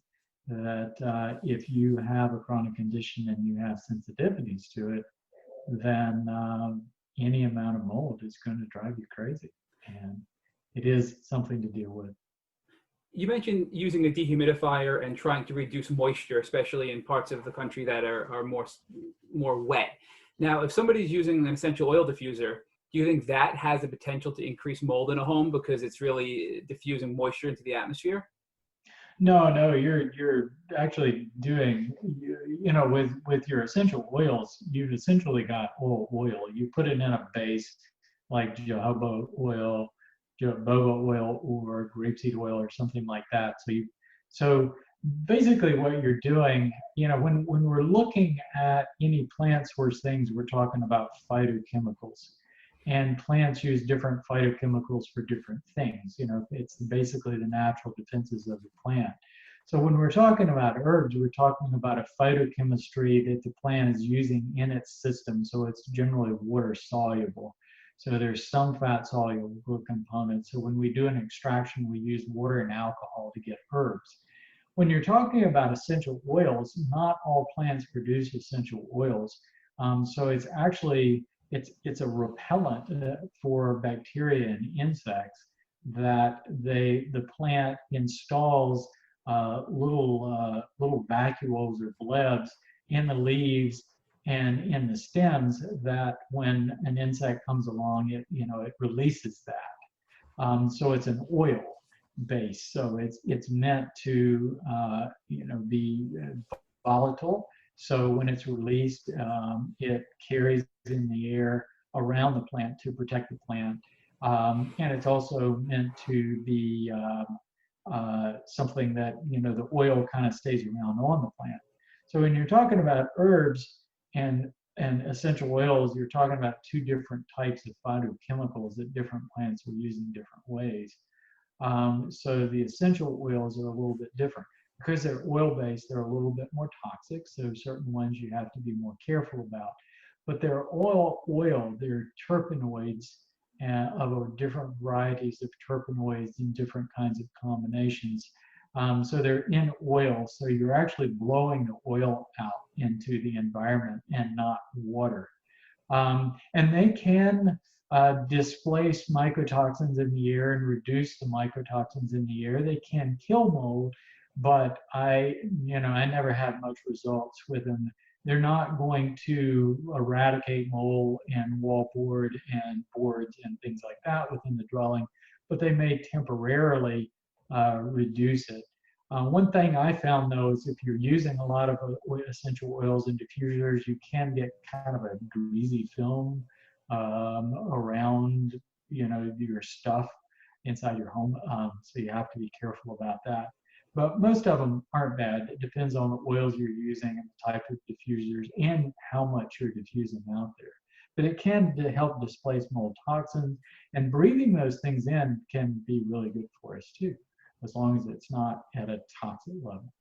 that if you have a chronic condition and you have sensitivities to it, then any amount of mold is going to drive you crazy. And it is something to deal with. You mentioned using a dehumidifier and trying to reduce moisture, especially in parts of the country that are more wet. Now, if somebody's using an essential oil diffuser, do you think that has the potential to increase mold in a home because it's really diffusing moisture into the atmosphere? No, you're actually doing, you know, with your essential oils, you've essentially got oil. You put it in a base like jojoba oil, or grapeseed oil or something like that. So basically what you're doing, you know, when we're looking at any plant source things, we're talking about phytochemicals. And plants use different phytochemicals for different things. You know, it's basically the natural defenses of the plant. So when we're talking about herbs, we're talking about a phytochemistry that the plant is using in its system. So it's generally water soluble. So there's some fat soluble components. So when we do an extraction, we use water and alcohol to get herbs. When you're talking about essential oils, not all plants produce essential oils. So it's actually, it's a repellent for bacteria and insects that the plant installs little vacuoles or blebs in the leaves and in the stems that when an insect comes along, it releases that. So it's an oil base. So it's meant to be volatile. So when it's released, it carries in the air around the plant to protect the plant. And it's also meant to be something that, you know, the oil kind of stays around on the plant. So when you're talking about herbs and essential oils, you're talking about two different types of phytochemicals that different plants are using different ways. So the essential oils are a little bit different. Because they're oil-based, they're a little bit more toxic, so certain ones you have to be more careful about. But they're they're terpenoids of different varieties of terpenoids in different kinds of combinations. So they're in oil, so you're actually blowing the oil out into the environment and not water. And they can displace mycotoxins in the air and reduce the mycotoxins in the air. They can kill mold, but I never had much results with them. They're not going to eradicate mold and wallboard and boards and things like that within the dwelling, but they may temporarily reduce it. One thing I found though is if you're using a lot of essential oils and diffusers, you can get kind of a greasy film around, you know, your stuff inside your home. So you have to be careful about that. But most of them aren't bad. It depends on the oils you're using and the type of diffusers and how much you're diffusing out there. But it can help displace mold toxins, and breathing those things in can be really good for us too, as long as it's not at a toxic level.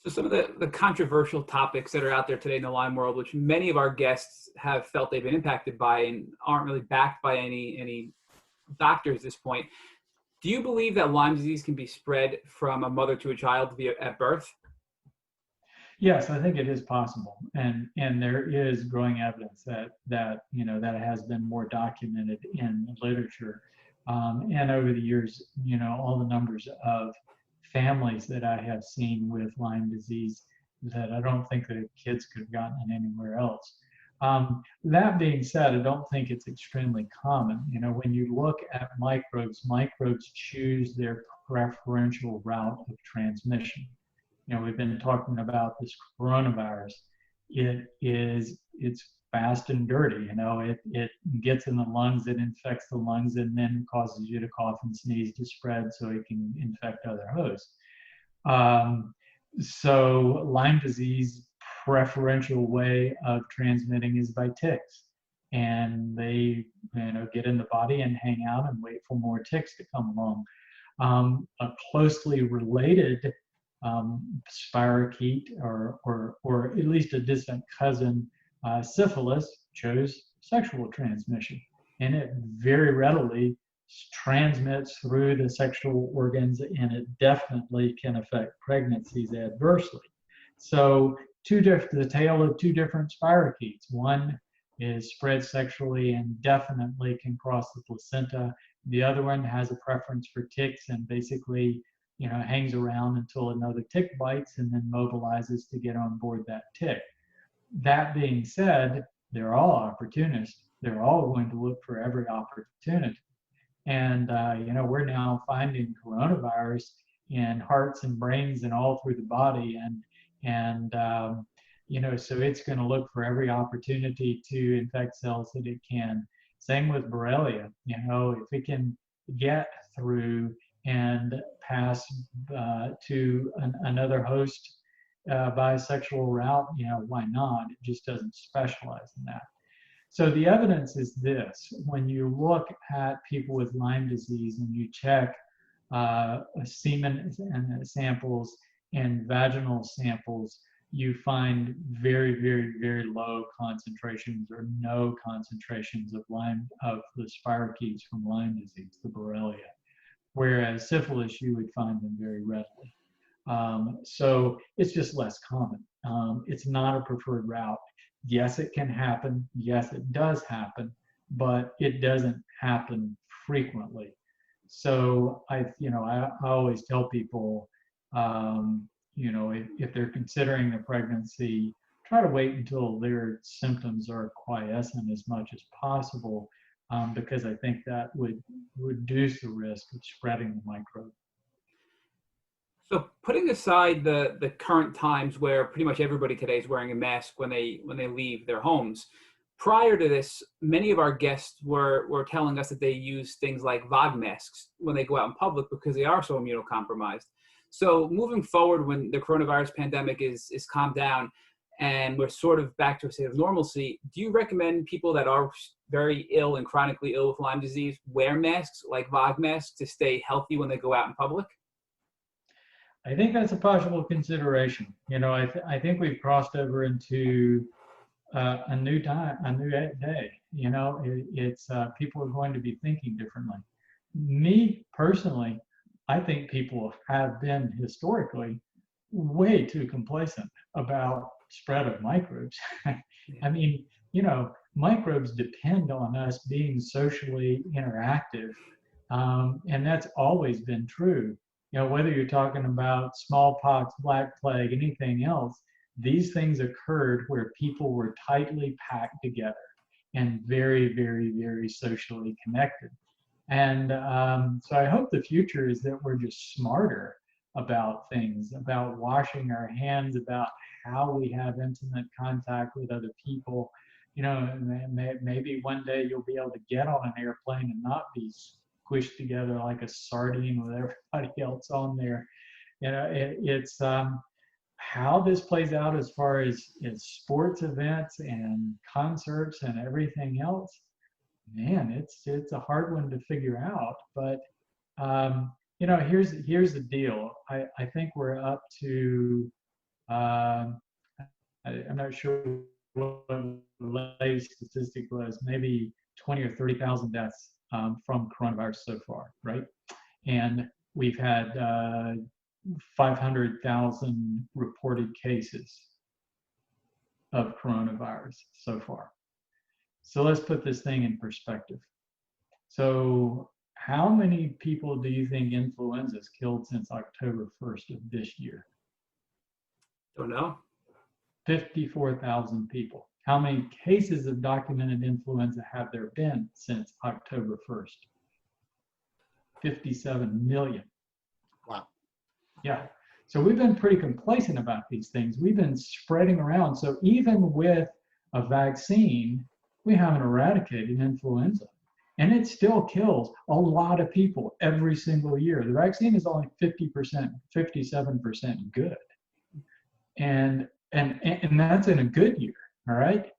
So some of the controversial topics that are out there today in the Lyme world, which many of our guests have felt they've been impacted by and aren't really backed by any doctors at this point. Do you believe that Lyme disease can be spread from a mother to a child at birth? Yes, I think it is possible, and there is growing evidence that it has been more documented in literature. And over the years, all the numbers of families that I have seen with Lyme disease that I don't think that kids could have gotten it anywhere else. That being said, I don't think it's extremely common. When you look at microbes choose their preferential route of transmission. We've been talking about this coronavirus. It's fast and dirty. It gets in the lungs, it infects the lungs, and then causes you to cough and sneeze to spread so it can infect other hosts. So Lyme disease preferential way of transmitting is by ticks, and they get in the body and hang out and wait for more ticks to come along. A closely related spirochete or at least a distant cousin, syphilis, chose sexual transmission, and it very readily transmits through the sexual organs, and it definitely can affect pregnancies adversely. So the tale of two different spirochetes. One is spread sexually and definitely can cross the placenta. The other one has a preference for ticks and basically hangs around until another tick bites and then mobilizes to get on board that tick. That being said, they're all opportunists. They're all going to look for every opportunity. And, we're now finding coronavirus in hearts and brains and all through the body. So it's going to look for every opportunity to infect cells that it can. Same with Borrelia. If it can get through and pass to another host by sexual route, why not? It just doesn't specialize in that. So the evidence is this: when you look at people with Lyme disease and you check semen samples and vaginal samples, you find very, very, very low concentrations or no concentrations of the spirochetes from Lyme disease, the Borrelia. Whereas syphilis, you would find them very readily. So it's just less common. It's not a preferred route. Yes, it can happen. Yes, it does happen, but it doesn't happen frequently. So I always tell people, if they're considering a pregnancy, try to wait until their symptoms are quiescent as much as possible, because I think that would reduce the risk of spreading the microbe. So putting aside the current times where pretty much everybody today is wearing a mask when they leave their homes, prior to this, many of our guests were telling us that they use things like Vogmasks when they go out in public because they are so immunocompromised. So moving forward, when the coronavirus pandemic is calmed down and we're sort of back to a state of normalcy, do you recommend people that are very ill and chronically ill with Lyme disease wear masks like Vogmasks to stay healthy when they go out in public? I think that's a possible consideration. I think we've crossed over into a new time, a new day. It's people are going to be thinking differently. Me personally, I think people have been historically way too complacent about spread of microbes. I mean, microbes depend on us being socially interactive, and that's always been true. Whether you're talking about smallpox, black plague, anything else, these things occurred where people were tightly packed together and very, very, very socially connected. And so I hope the future is that we're just smarter about things, about washing our hands, about how we have intimate contact with other people. Maybe one day you'll be able to get on an airplane and not be squished together like a sardine with everybody else on there. It's how this plays out as far as sports events and concerts and everything else. Man, it's a hard one to figure out. But here's the deal. I think we're up to I'm not sure what the latest statistic was, maybe 20 or 30,000 deaths from coronavirus so far, right? And we've had 500,000 reported cases of coronavirus so far. So let's put this thing in perspective. So How many people do you think influenza has killed since October 1st of this year? Don't know. 54,000 people. How many cases of documented influenza have there been since October 1st? 57 million. Wow. Yeah. So we've been pretty complacent about these things. We've been spreading around. So even with a vaccine, we haven't eradicated influenza. And it still kills a lot of people every single year. The vaccine is only 50%, 57% good. And that's in a good year, all right?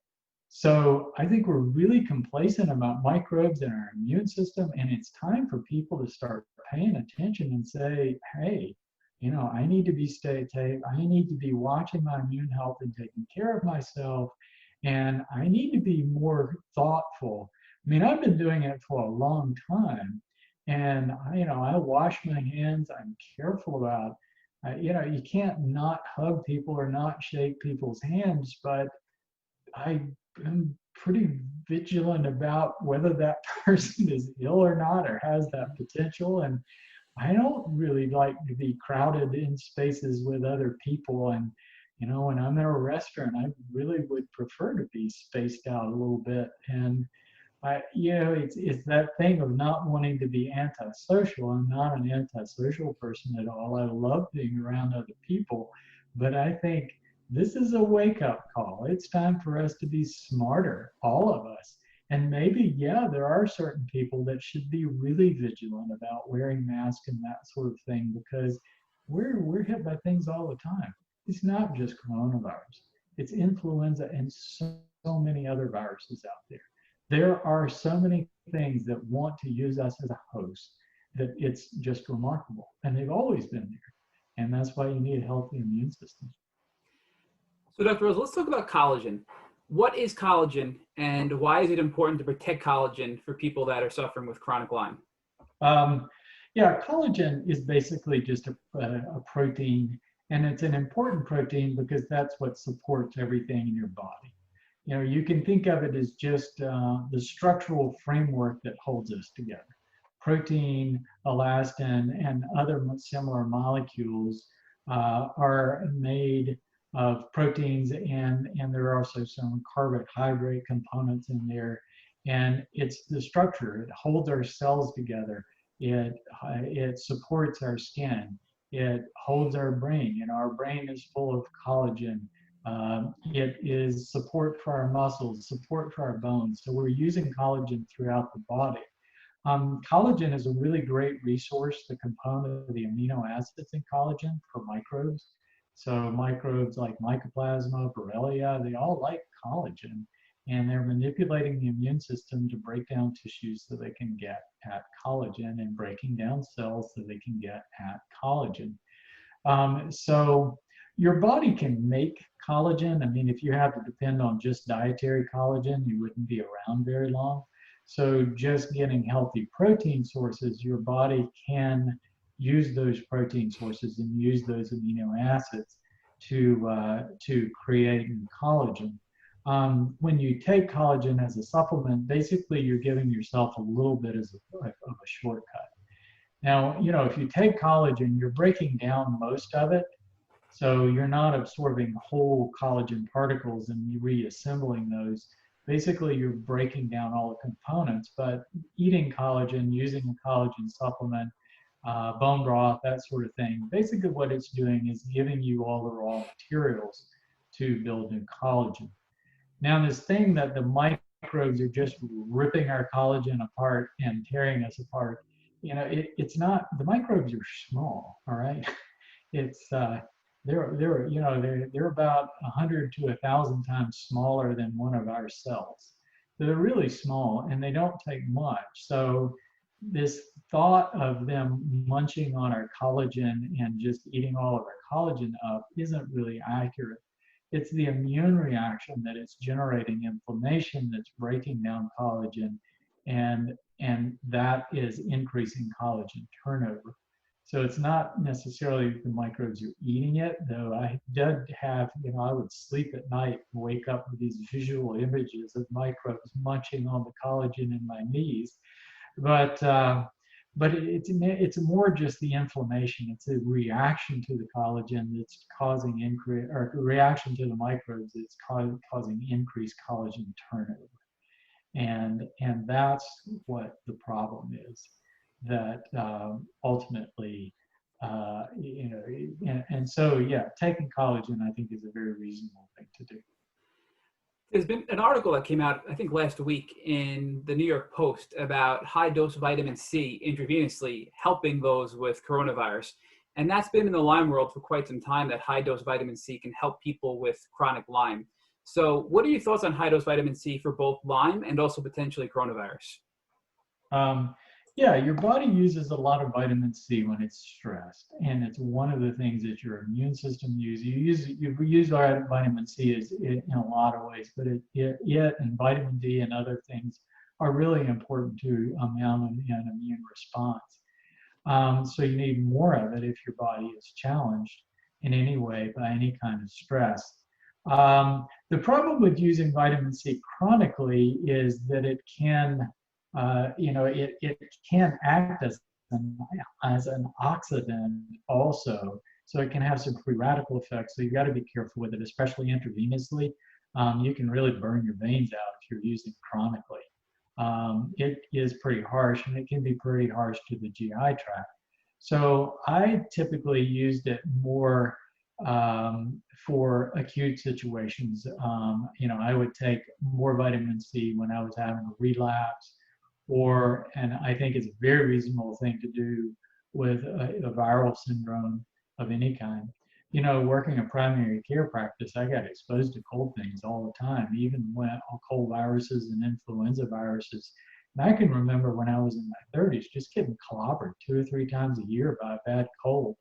So I think we're really complacent about microbes in our immune system, and it's time for people to start paying attention and say, hey, you know, I need to be safe. I need to be watching my immune health and taking care of myself, and I need to be more thoughtful. I mean, I've been doing it for a long time, and I wash my hands. I'm careful about, you can't not hug people or not shake people's hands, but I'm pretty vigilant about whether that person is ill or not or has that potential. And I don't really like to be crowded in spaces with other people. And, when I'm in a restaurant, I really would prefer to be spaced out a little bit. And it's that thing of not wanting to be antisocial. I'm not an antisocial person at all. I love being around other people, but I think this is a wake-up call. It's time for us to be smarter, all of us. And maybe, there are certain people that should be really vigilant about wearing masks and that sort of thing, because we're hit by things all the time. It's not just coronavirus. It's influenza and so many other viruses out there. There are so many things that want to use us as a host that it's just remarkable. And they've always been there. And that's why you need a healthy immune system. So Dr. Rose, let's talk about collagen. What is collagen, and why is it important to protect collagen for people that are suffering with chronic Lyme? Collagen is basically just a protein, and it's an important protein because that's what supports everything in your body. You can think of it as just the structural framework that holds us together. Protein, elastin, and other similar molecules are made of proteins, and there are also some carbohydrate components in there. And it's the structure. It holds our cells together. It supports our skin. It holds our brain, and our brain is full of collagen. It is support for our muscles, support for our bones. So we're using collagen throughout the body. Collagen is a really great resource, the component of the amino acids in collagen for microbes. So microbes like Mycoplasma, Borrelia, they all like collagen, and they're manipulating the immune system to break down tissues so they can get at collagen, and breaking down cells so they can get at collagen. So your body can make collagen. I mean, if you had to depend on just dietary collagen, you wouldn't be around very long. So just getting healthy protein sources, your body can use those protein sources and use those amino acids to create collagen. When you take collagen as a supplement, basically you're giving yourself a little bit of a shortcut. Now, if you take collagen, you're breaking down most of it. So you're not absorbing whole collagen particles and reassembling those. Basically, you're breaking down all the components, but eating collagen, using a collagen supplement, bone broth, that sort of thing. Basically what it's doing is giving you all the raw materials to build new collagen. Now, this thing that the microbes are just ripping our collagen apart and tearing us apart, it's not, the microbes are small, all right? It's, they're about 100 to 1,000 times smaller than one of our cells. So they're really small and they don't take much. So this thought of them munching on our collagen and just eating all of our collagen up isn't really accurate. It's the immune reaction that it's generating inflammation that's breaking down collagen, and that is increasing collagen turnover. So it's not necessarily the microbes are eating it, though I did have, I would sleep at night and wake up with these visual images of microbes munching on the collagen in my knees. But but it's more just the inflammation. It's a reaction to the collagen that's causing increase, or reaction to the microbes that's causing increased collagen turnover. And that's what the problem is, that ultimately, and so, yeah, taking collagen, I think, is a very reasonable thing to do. There's been an article that came out, I think, last week in the New York Post about high-dose vitamin C intravenously helping those with coronavirus. And that's been in the Lyme world for quite some time, that high-dose vitamin C can help people with chronic Lyme. So what are your thoughts on high-dose vitamin C for both Lyme and also potentially coronavirus? Yeah, your body uses a lot of vitamin C when it's stressed, and it's one of the things that your immune system uses. You use vitamin C in a lot of ways, but it and vitamin D and other things are really important to mount an immune response. So you need more of it if your body is challenged in any way by any kind of stress. The problem with using vitamin C chronically is that it can it can act as an oxidant also. So it can have some free radical effects. So you got to be careful with it, especially intravenously. You can really burn your veins out if you're using chronically. It is pretty harsh, and it can be pretty harsh to the GI tract. So I typically used it more for acute situations. I would take more vitamin C when I was having a relapse, and I think it's a very reasonable thing to do with a viral syndrome of any kind. Working a primary care practice, I got exposed to cold things all the time, even when cold viruses and influenza viruses. And I can remember when I was in my 30s, just getting clobbered 2 or 3 times a year by a bad cold.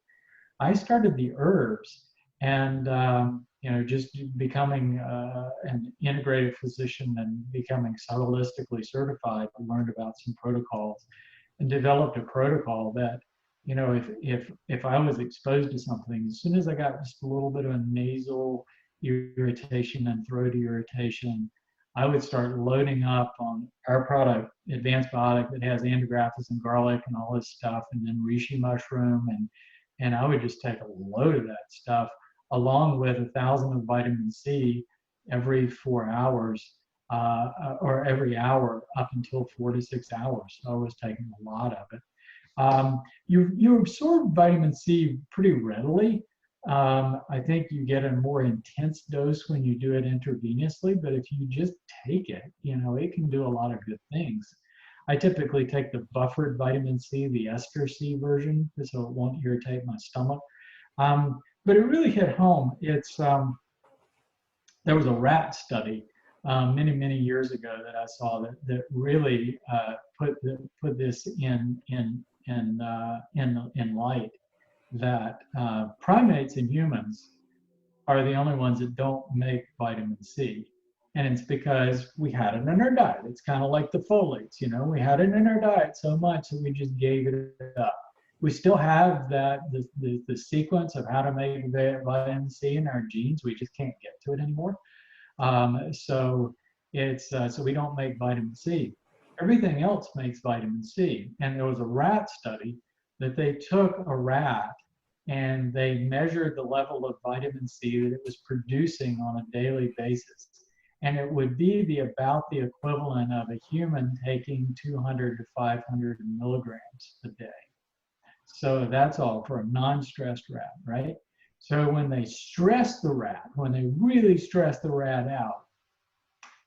I started the herbs, and just becoming an integrative physician and becoming holistically certified, I learned about some protocols and developed a protocol that, if I was exposed to something, as soon as I got just a little bit of a nasal irritation and throat irritation, I would start loading up on our product, Advanced Biotic, that has andrographis and garlic and all this stuff, and then reishi mushroom, and I would just take a load of that stuff, along with 1,000 of vitamin C every 4 hours, or every hour up until 4 to 6 hours. So I was taking a lot of it. You absorb vitamin C pretty readily. I think you get a more intense dose when you do it intravenously, but if you just take it, it can do a lot of good things. I typically take the buffered vitamin C, the ester C version, so it won't irritate my stomach. But it really hit home. There was a rat study many, many years ago that I saw that really put this in light, that primates and humans are the only ones that don't make vitamin C. And it's because we had it in our diet. It's kind of like the folates, we had it in our diet so much that we just gave it up. We still have the sequence of how to make vitamin C in our genes. We just can't get to it anymore. So we don't make vitamin C. Everything else makes vitamin C. And there was a rat study that they took a rat and they measured the level of vitamin C that it was producing on a daily basis. And it would be about the equivalent of a human taking 200 to 500 milligrams a day. So that's all for a non-stressed rat, right? So when they stressed the rat, when they really stressed the rat out,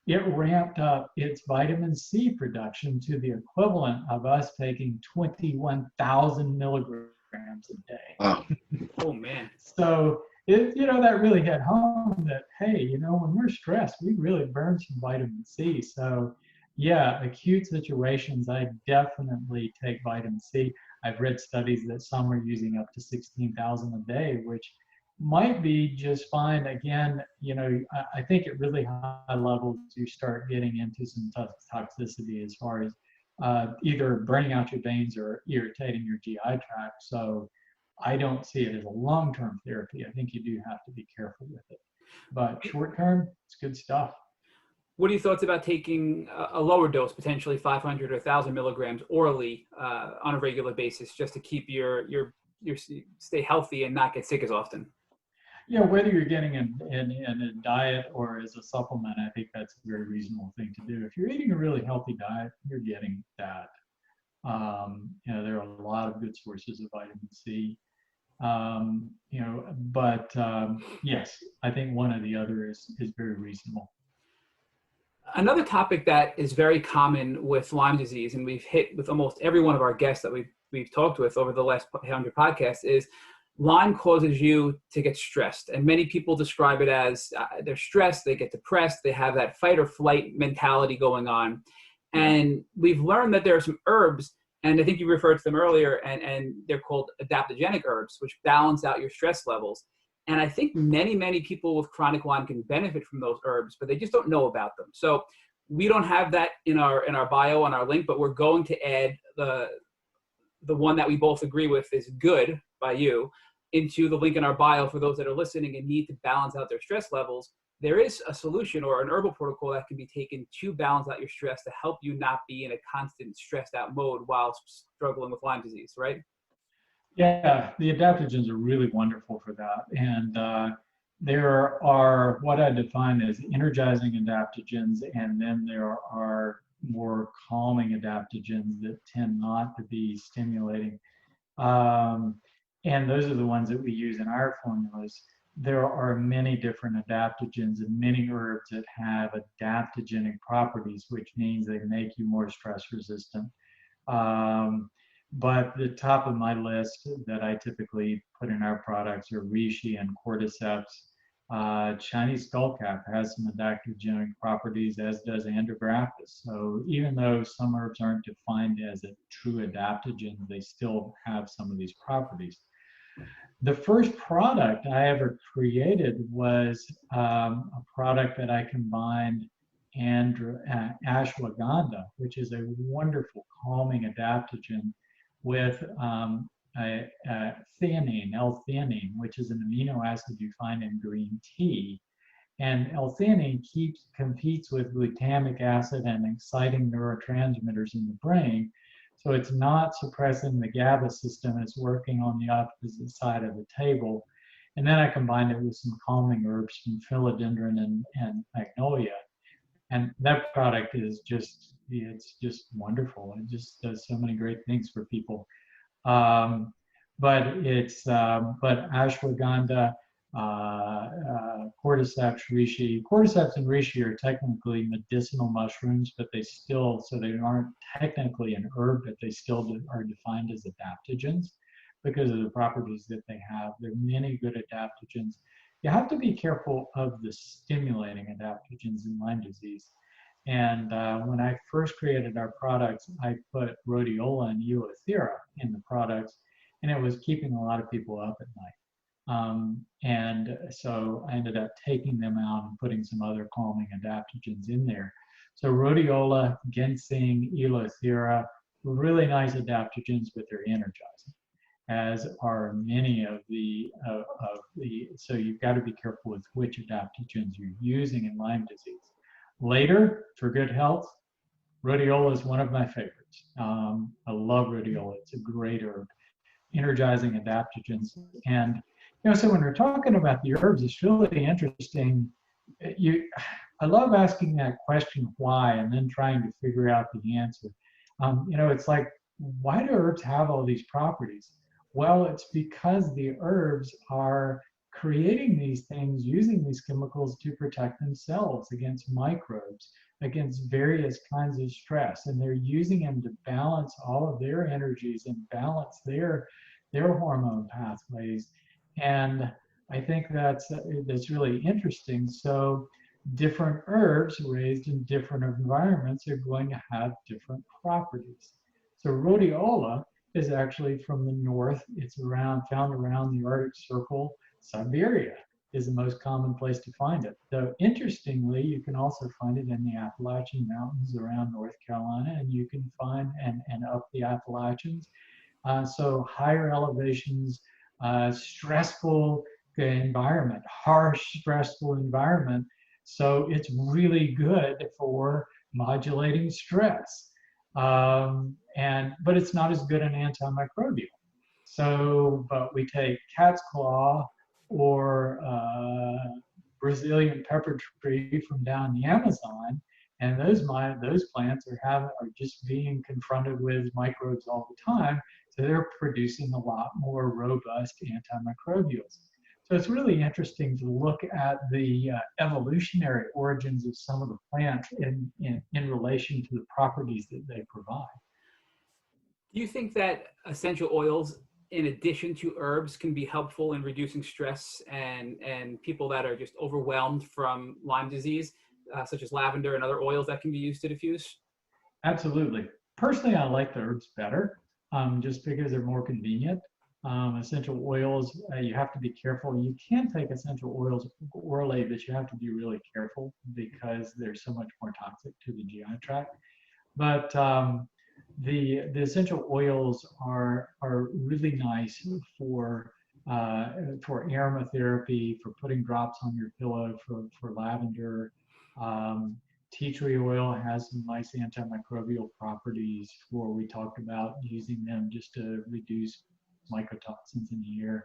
it ramped up its vitamin C production to the equivalent of us taking 21,000 milligrams a day. Wow. Oh, man. So, that really hit home that, hey, when we're stressed, we really burn some vitamin C. So, yeah, acute situations, I definitely take vitamin C. I've read studies that some are using up to 16,000 a day, which might be just fine. Again, I think at really high levels, you start getting into some toxicity as far as either burning out your veins or irritating your GI tract. So I don't see it as a long-term therapy. I think you do have to be careful with it. But short-term, it's good stuff. What are your thoughts about taking a lower dose, potentially 500 or 1,000 milligrams orally on a regular basis, just to keep your stay healthy and not get sick as often? Yeah, whether you're getting in a diet or as a supplement, I think that's a very reasonable thing to do. If you're eating a really healthy diet, you're getting that. There are a lot of good sources of vitamin C. But yes, I think one or the other is very reasonable. Another topic that is very common with Lyme disease, and we've hit with almost every one of our guests that we've talked with over the last 100 podcasts, is Lyme causes you to get stressed. And many people describe it as they're stressed, they get depressed, they have that fight or flight mentality going on. And we've learned that there are some herbs, and I think you referred to them earlier, and they're called adaptogenic herbs, which balance out your stress levels. And I think many people with chronic Lyme can benefit from those herbs, but they just don't know about them. So we don't have that in our bio on our link, but we're going to add the one that we both agree with is good by you into the link in our bio for those that are listening and need to balance out their stress levels. There is a solution or an herbal protocol that can be taken to balance out your stress to help you not be in a constant stressed out mode while struggling with Lyme disease, right? Yeah, the adaptogens are really wonderful for that. And there are what I define as energizing adaptogens, and then there are more calming adaptogens that tend not to be stimulating. And those are the ones that we use in our formulas. There are many different adaptogens and many herbs that have adaptogenic properties, which means they make you more stress resistant. But the top of my list that I typically put in our products are reishi and cordyceps. Chinese skullcap has some adaptogenic properties, as does andrographis. So even though some herbs aren't defined as a true adaptogen, they still have some of these properties. The first product I ever created was a product that I combined ashwagandha, which is a wonderful calming adaptogen, with theanine, L-theanine, which is an amino acid you find in green tea. And L-theanine competes with glutamic acid and exciting neurotransmitters in the brain. So it's not suppressing the GABA system, it's working on the opposite side of the table. And then I combined it with some calming herbs from philodendron and magnolia. And that product is it's just wonderful. It just does so many great things for people. But ashwagandha, cordyceps, reishi. Cordyceps and reishi are technically medicinal mushrooms, but they aren't technically an herb, but they still are defined as adaptogens because of the properties that they have. There are many good adaptogens. You have to be careful of the stimulating adaptogens in Lyme disease. And when I first created our products, I put rhodiola and eleuthera in the products, and it was keeping a lot of people up at night. And so I ended up taking them out and putting some other calming adaptogens in there. So rhodiola, ginseng, eleuthera, really nice adaptogens, but they're energizing, as are many of the, so you've got to be careful with which adaptogens you're using in Lyme disease. Later, for good health, rhodiola is one of my favorites. I love rhodiola. It's a great herb, energizing adaptogens. And so when we're talking about the herbs, it's really interesting. I love asking that question, why, and then trying to figure out the answer. It's like, why do herbs have all these properties? Well, it's because the herbs are creating these things, using these chemicals to protect themselves against microbes, against various kinds of stress. And they're using them to balance all of their energies and balance their hormone pathways. And I think that's really interesting. So different herbs raised in different environments are going to have different properties. So rhodiola is actually from the north. It's found around the Arctic Circle. Siberia is the most common place to find it. Though interestingly, you can also find it in the Appalachian Mountains around North Carolina, and you can find and up the Appalachians. So higher elevations, stressful environment, harsh, stressful environment. So it's really good for modulating stress. But it's not as good an antimicrobial. So, but we take cat's claw or Brazilian pepper tree from down the Amazon, and those plants are just being confronted with microbes all the time, so they're producing a lot more robust antimicrobials. So it's really interesting to look at the evolutionary origins of some of the plants in relation to the properties that they provide. Do you think that essential oils, in addition to herbs, can be helpful in reducing stress and people that are just overwhelmed from Lyme disease, such as lavender and other oils that can be used to diffuse? Absolutely. Personally, I like the herbs better, just because they're more convenient. Essential oils, you have to be careful. You can take essential oils orally, but you have to be really careful because they're so much more toxic to the GI tract. But the essential oils are really nice for aromatherapy, for putting drops on your pillow, for lavender. Tea tree oil has some nice antimicrobial properties. We talked about using them just to reduce mycotoxins in the air.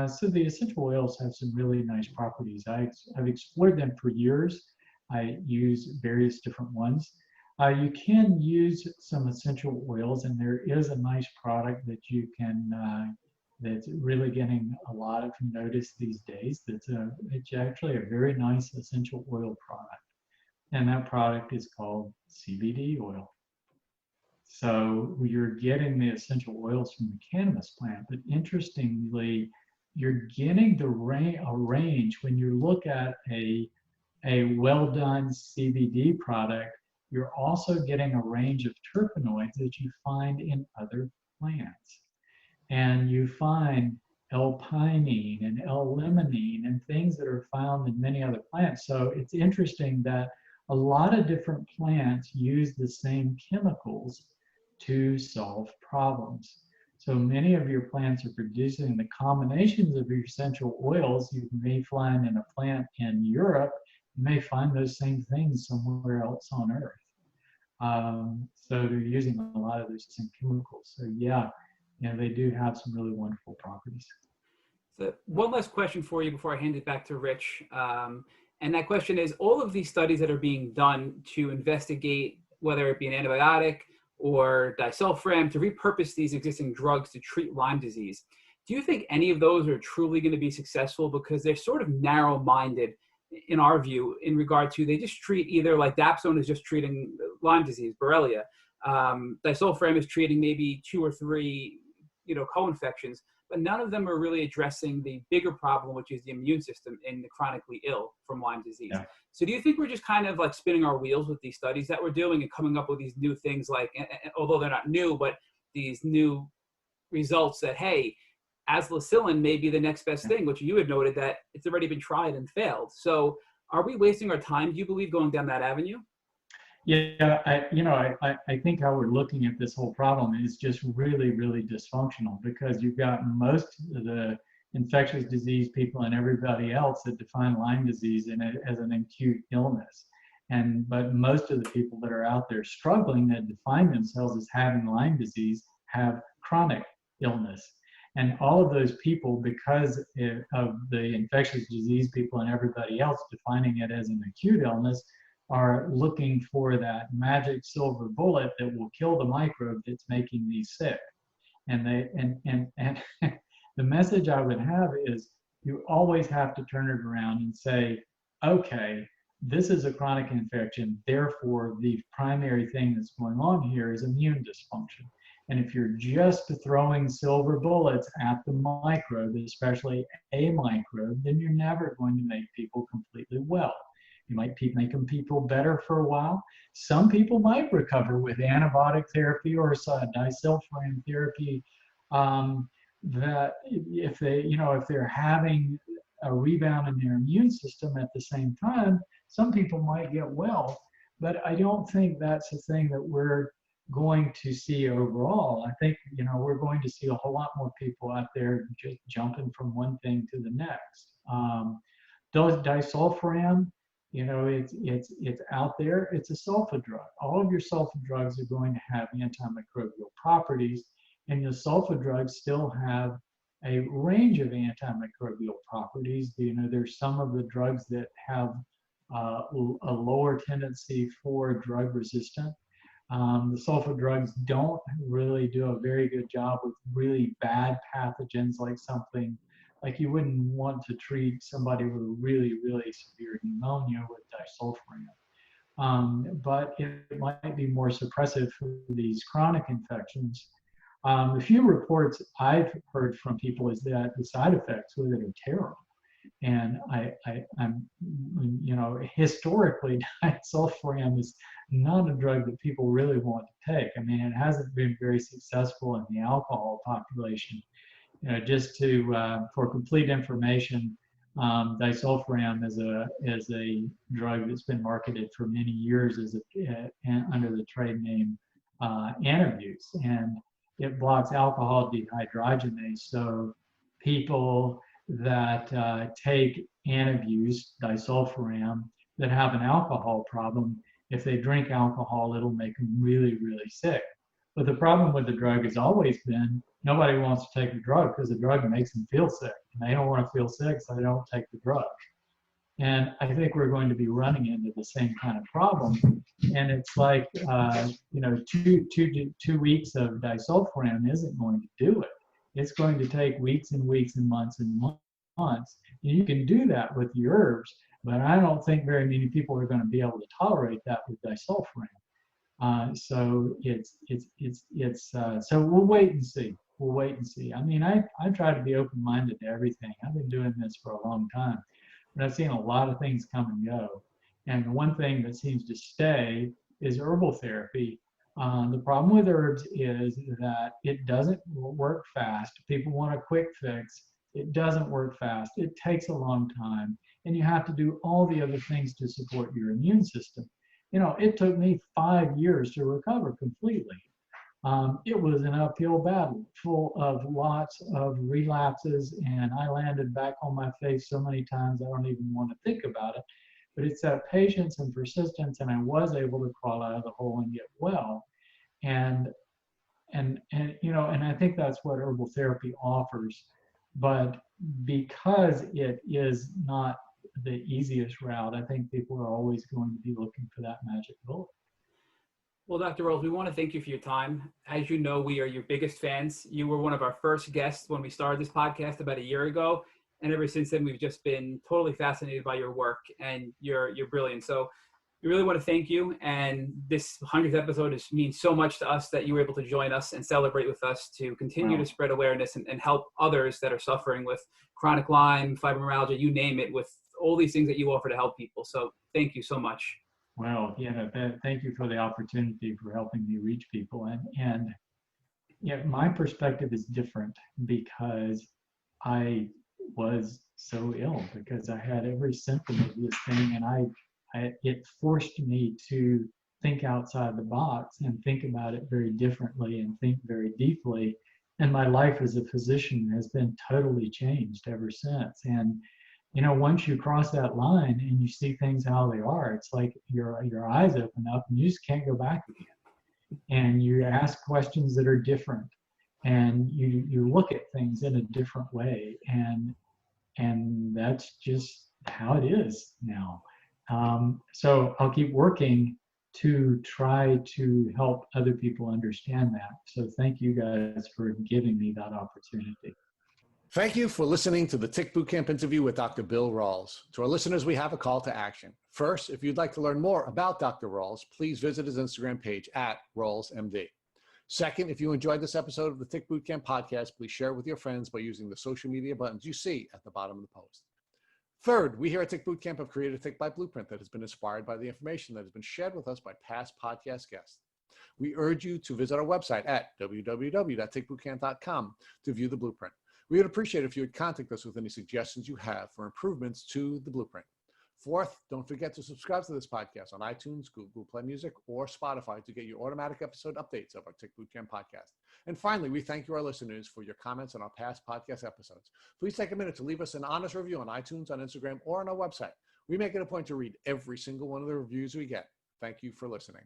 So the essential oils have some really nice properties. I've explored them for years. I use various different ones. You can use some essential oils, and there is a nice product that you can, that's really getting a lot of notice these days. It's actually a very nice essential oil product. And that product is called CBD oil. So you're getting the essential oils from the cannabis plant, but interestingly, you're getting a range when you look at a well-done CBD product. You're also getting a range of terpenoids that you find in other plants. And you find L-pinene and L-limonene and things that are found in many other plants. So it's interesting that a lot of different plants use the same chemicals to solve problems. So many of your plants are producing the combinations of your essential oils you may find in a plant in Europe. You may find those same things somewhere else on Earth. So they're using a lot of those same chemicals. So yeah, they do have some really wonderful properties. So one last question for you before I hand it back to Rich. And that question is, all of these studies that are being done to investigate whether it be an antibiotic or disulfiram to repurpose these existing drugs to treat Lyme disease, do you think any of those are truly going to be successful? Because they're sort of narrow-minded in our view in regard to, they just treat either, like Dapsone is just treating Lyme disease, Borrelia. Disulfiram is treating maybe 2 or 3, co-infections, but none of them are really addressing the bigger problem, which is the immune system in the chronically ill from Lyme disease. Yeah. So do you think we're just kind of like spinning our wheels with these studies that we're doing and coming up with these new things, like, although they're not new, but these new results that, hey, azacitidine may be the next best thing, which you had noted that it's already been tried and failed. So are we wasting our time, do you believe, going down that avenue? Yeah, I think how we're looking at this whole problem is just really, really dysfunctional, because you've got most of the infectious disease people and everybody else that define Lyme disease as an acute illness. But most of the people that are out there struggling that define themselves as having Lyme disease have chronic illness. And all of those people, because of the infectious disease people and everybody else defining it as an acute illness, are looking for that magic silver bullet that will kill the microbe that's making these sick. And the message I would have is, you always have to turn it around and say, okay, this is a chronic infection, therefore the primary thing that's going on here is immune dysfunction. And if you're just throwing silver bullets at the microbe, especially a microbe, then you're never going to make people completely well. You might make them people better for a while. Some people might recover with antibiotic therapy or disulfiram therapy. That if they're having a rebound in their immune system at the same time, some people might get well. But I don't think that's the thing that we're going to see overall. I think we're going to see a whole lot more people out there just jumping from one thing to the next. Disulfiram It's out there. It's a sulfa drug. All of your sulfa drugs are going to have antimicrobial properties, and your sulfa drugs still have a range of antimicrobial properties. There's some of the drugs that have a lower tendency for drug resistant. The sulfa drugs don't really do a very good job with really bad pathogens, like you wouldn't want to treat somebody with really, really severe pneumonia with disulfiram. But it might be more suppressive for these chronic infections. The few reports I've heard from people is that the side effects with it are terrible. And I'm, historically, disulfiram is not a drug that people really want to take. I mean, it hasn't been very successful in the alcohol population. Just for complete information, disulfiram is a drug that's been marketed for many years under the trade name Enemas, and it blocks alcohol dehydrogenase. So people that take Enemas, disulfiram, that have an alcohol problem, if they drink alcohol, it'll make them really, really sick. But the problem with the drug has always been nobody wants to take the drug because the drug makes them feel sick. And they don't want to feel sick, so they don't take the drug. And I think we're going to be running into the same kind of problem. And it's like, 2 weeks of disulfiram isn't going to do it. It's going to take weeks and weeks and months and months. And you can do that with the herbs, but I don't think very many people are going to be able to tolerate that with disulfiram. So so we'll wait and see. We'll wait and see. I mean, I try to be open-minded to everything. I've been doing this for a long time, but I've seen a lot of things come and go. And the one thing that seems to stay is herbal therapy. The problem with herbs is that it doesn't work fast. People want a quick fix. It doesn't work fast. It takes a long time, and you have to do all the other things to support your immune system. It took me 5 years to recover completely. It was an uphill battle, full of lots of relapses, and I landed back on my face so many times I don't even want to think about it. But it's that patience and persistence, and I was able to crawl out of the hole and get well. And I think that's what herbal therapy offers. But because it is not the easiest route, I think people are always going to be looking for that magic bullet. Well, Dr. Rawls, we want to thank you for your time. As you know, we are your biggest fans. You were one of our first guests when we started this podcast about a year ago. And ever since then, we've just been totally fascinated by your work, and you're brilliant. So we really want to thank you. And this 100th episode means so much to us that you were able to join us and celebrate with us to continue to spread awareness and help others that are suffering with chronic Lyme, fibromyalgia, you name it, with all these things that you offer to help people. So thank you so much. Well, thank you for the opportunity for helping me reach people. And my perspective is different because I was so ill, because I had every symptom of this thing, and it forced me to think outside the box and think about it very differently and think very deeply. And my life as a physician has been totally changed ever since. And once you cross that line and you see things how they are, it's like your eyes open up and you just can't go back again. And you ask questions that are different, and you look at things in a different way. And that's just how it is now. So I'll keep working to try to help other people understand that. So thank you guys for giving me that opportunity. Thank you for listening to the Tick Bootcamp interview with Dr. Bill Rawls. To our listeners, we have a call to action. First, if you'd like to learn more about Dr. Rawls, please visit his Instagram page at RawlsMD. Second, if you enjoyed this episode of the Tick Bootcamp podcast, please share it with your friends by using the social media buttons you see at the bottom of the post. Third, we here at Tick Bootcamp have created a Tick Bite Blueprint that has been inspired by the information that has been shared with us by past podcast guests. We urge you to visit our website at www.tickbootcamp.com to view the blueprint. We would appreciate it if you would contact us with any suggestions you have for improvements to the blueprint. Fourth, don't forget to subscribe to this podcast on iTunes, Google Play Music, or Spotify to get your automatic episode updates of our Tick Bootcamp podcast. And finally, we thank you, our listeners, for your comments on our past podcast episodes. Please take a minute to leave us an honest review on iTunes, on Instagram, or on our website. We make it a point to read every single one of the reviews we get. Thank you for listening.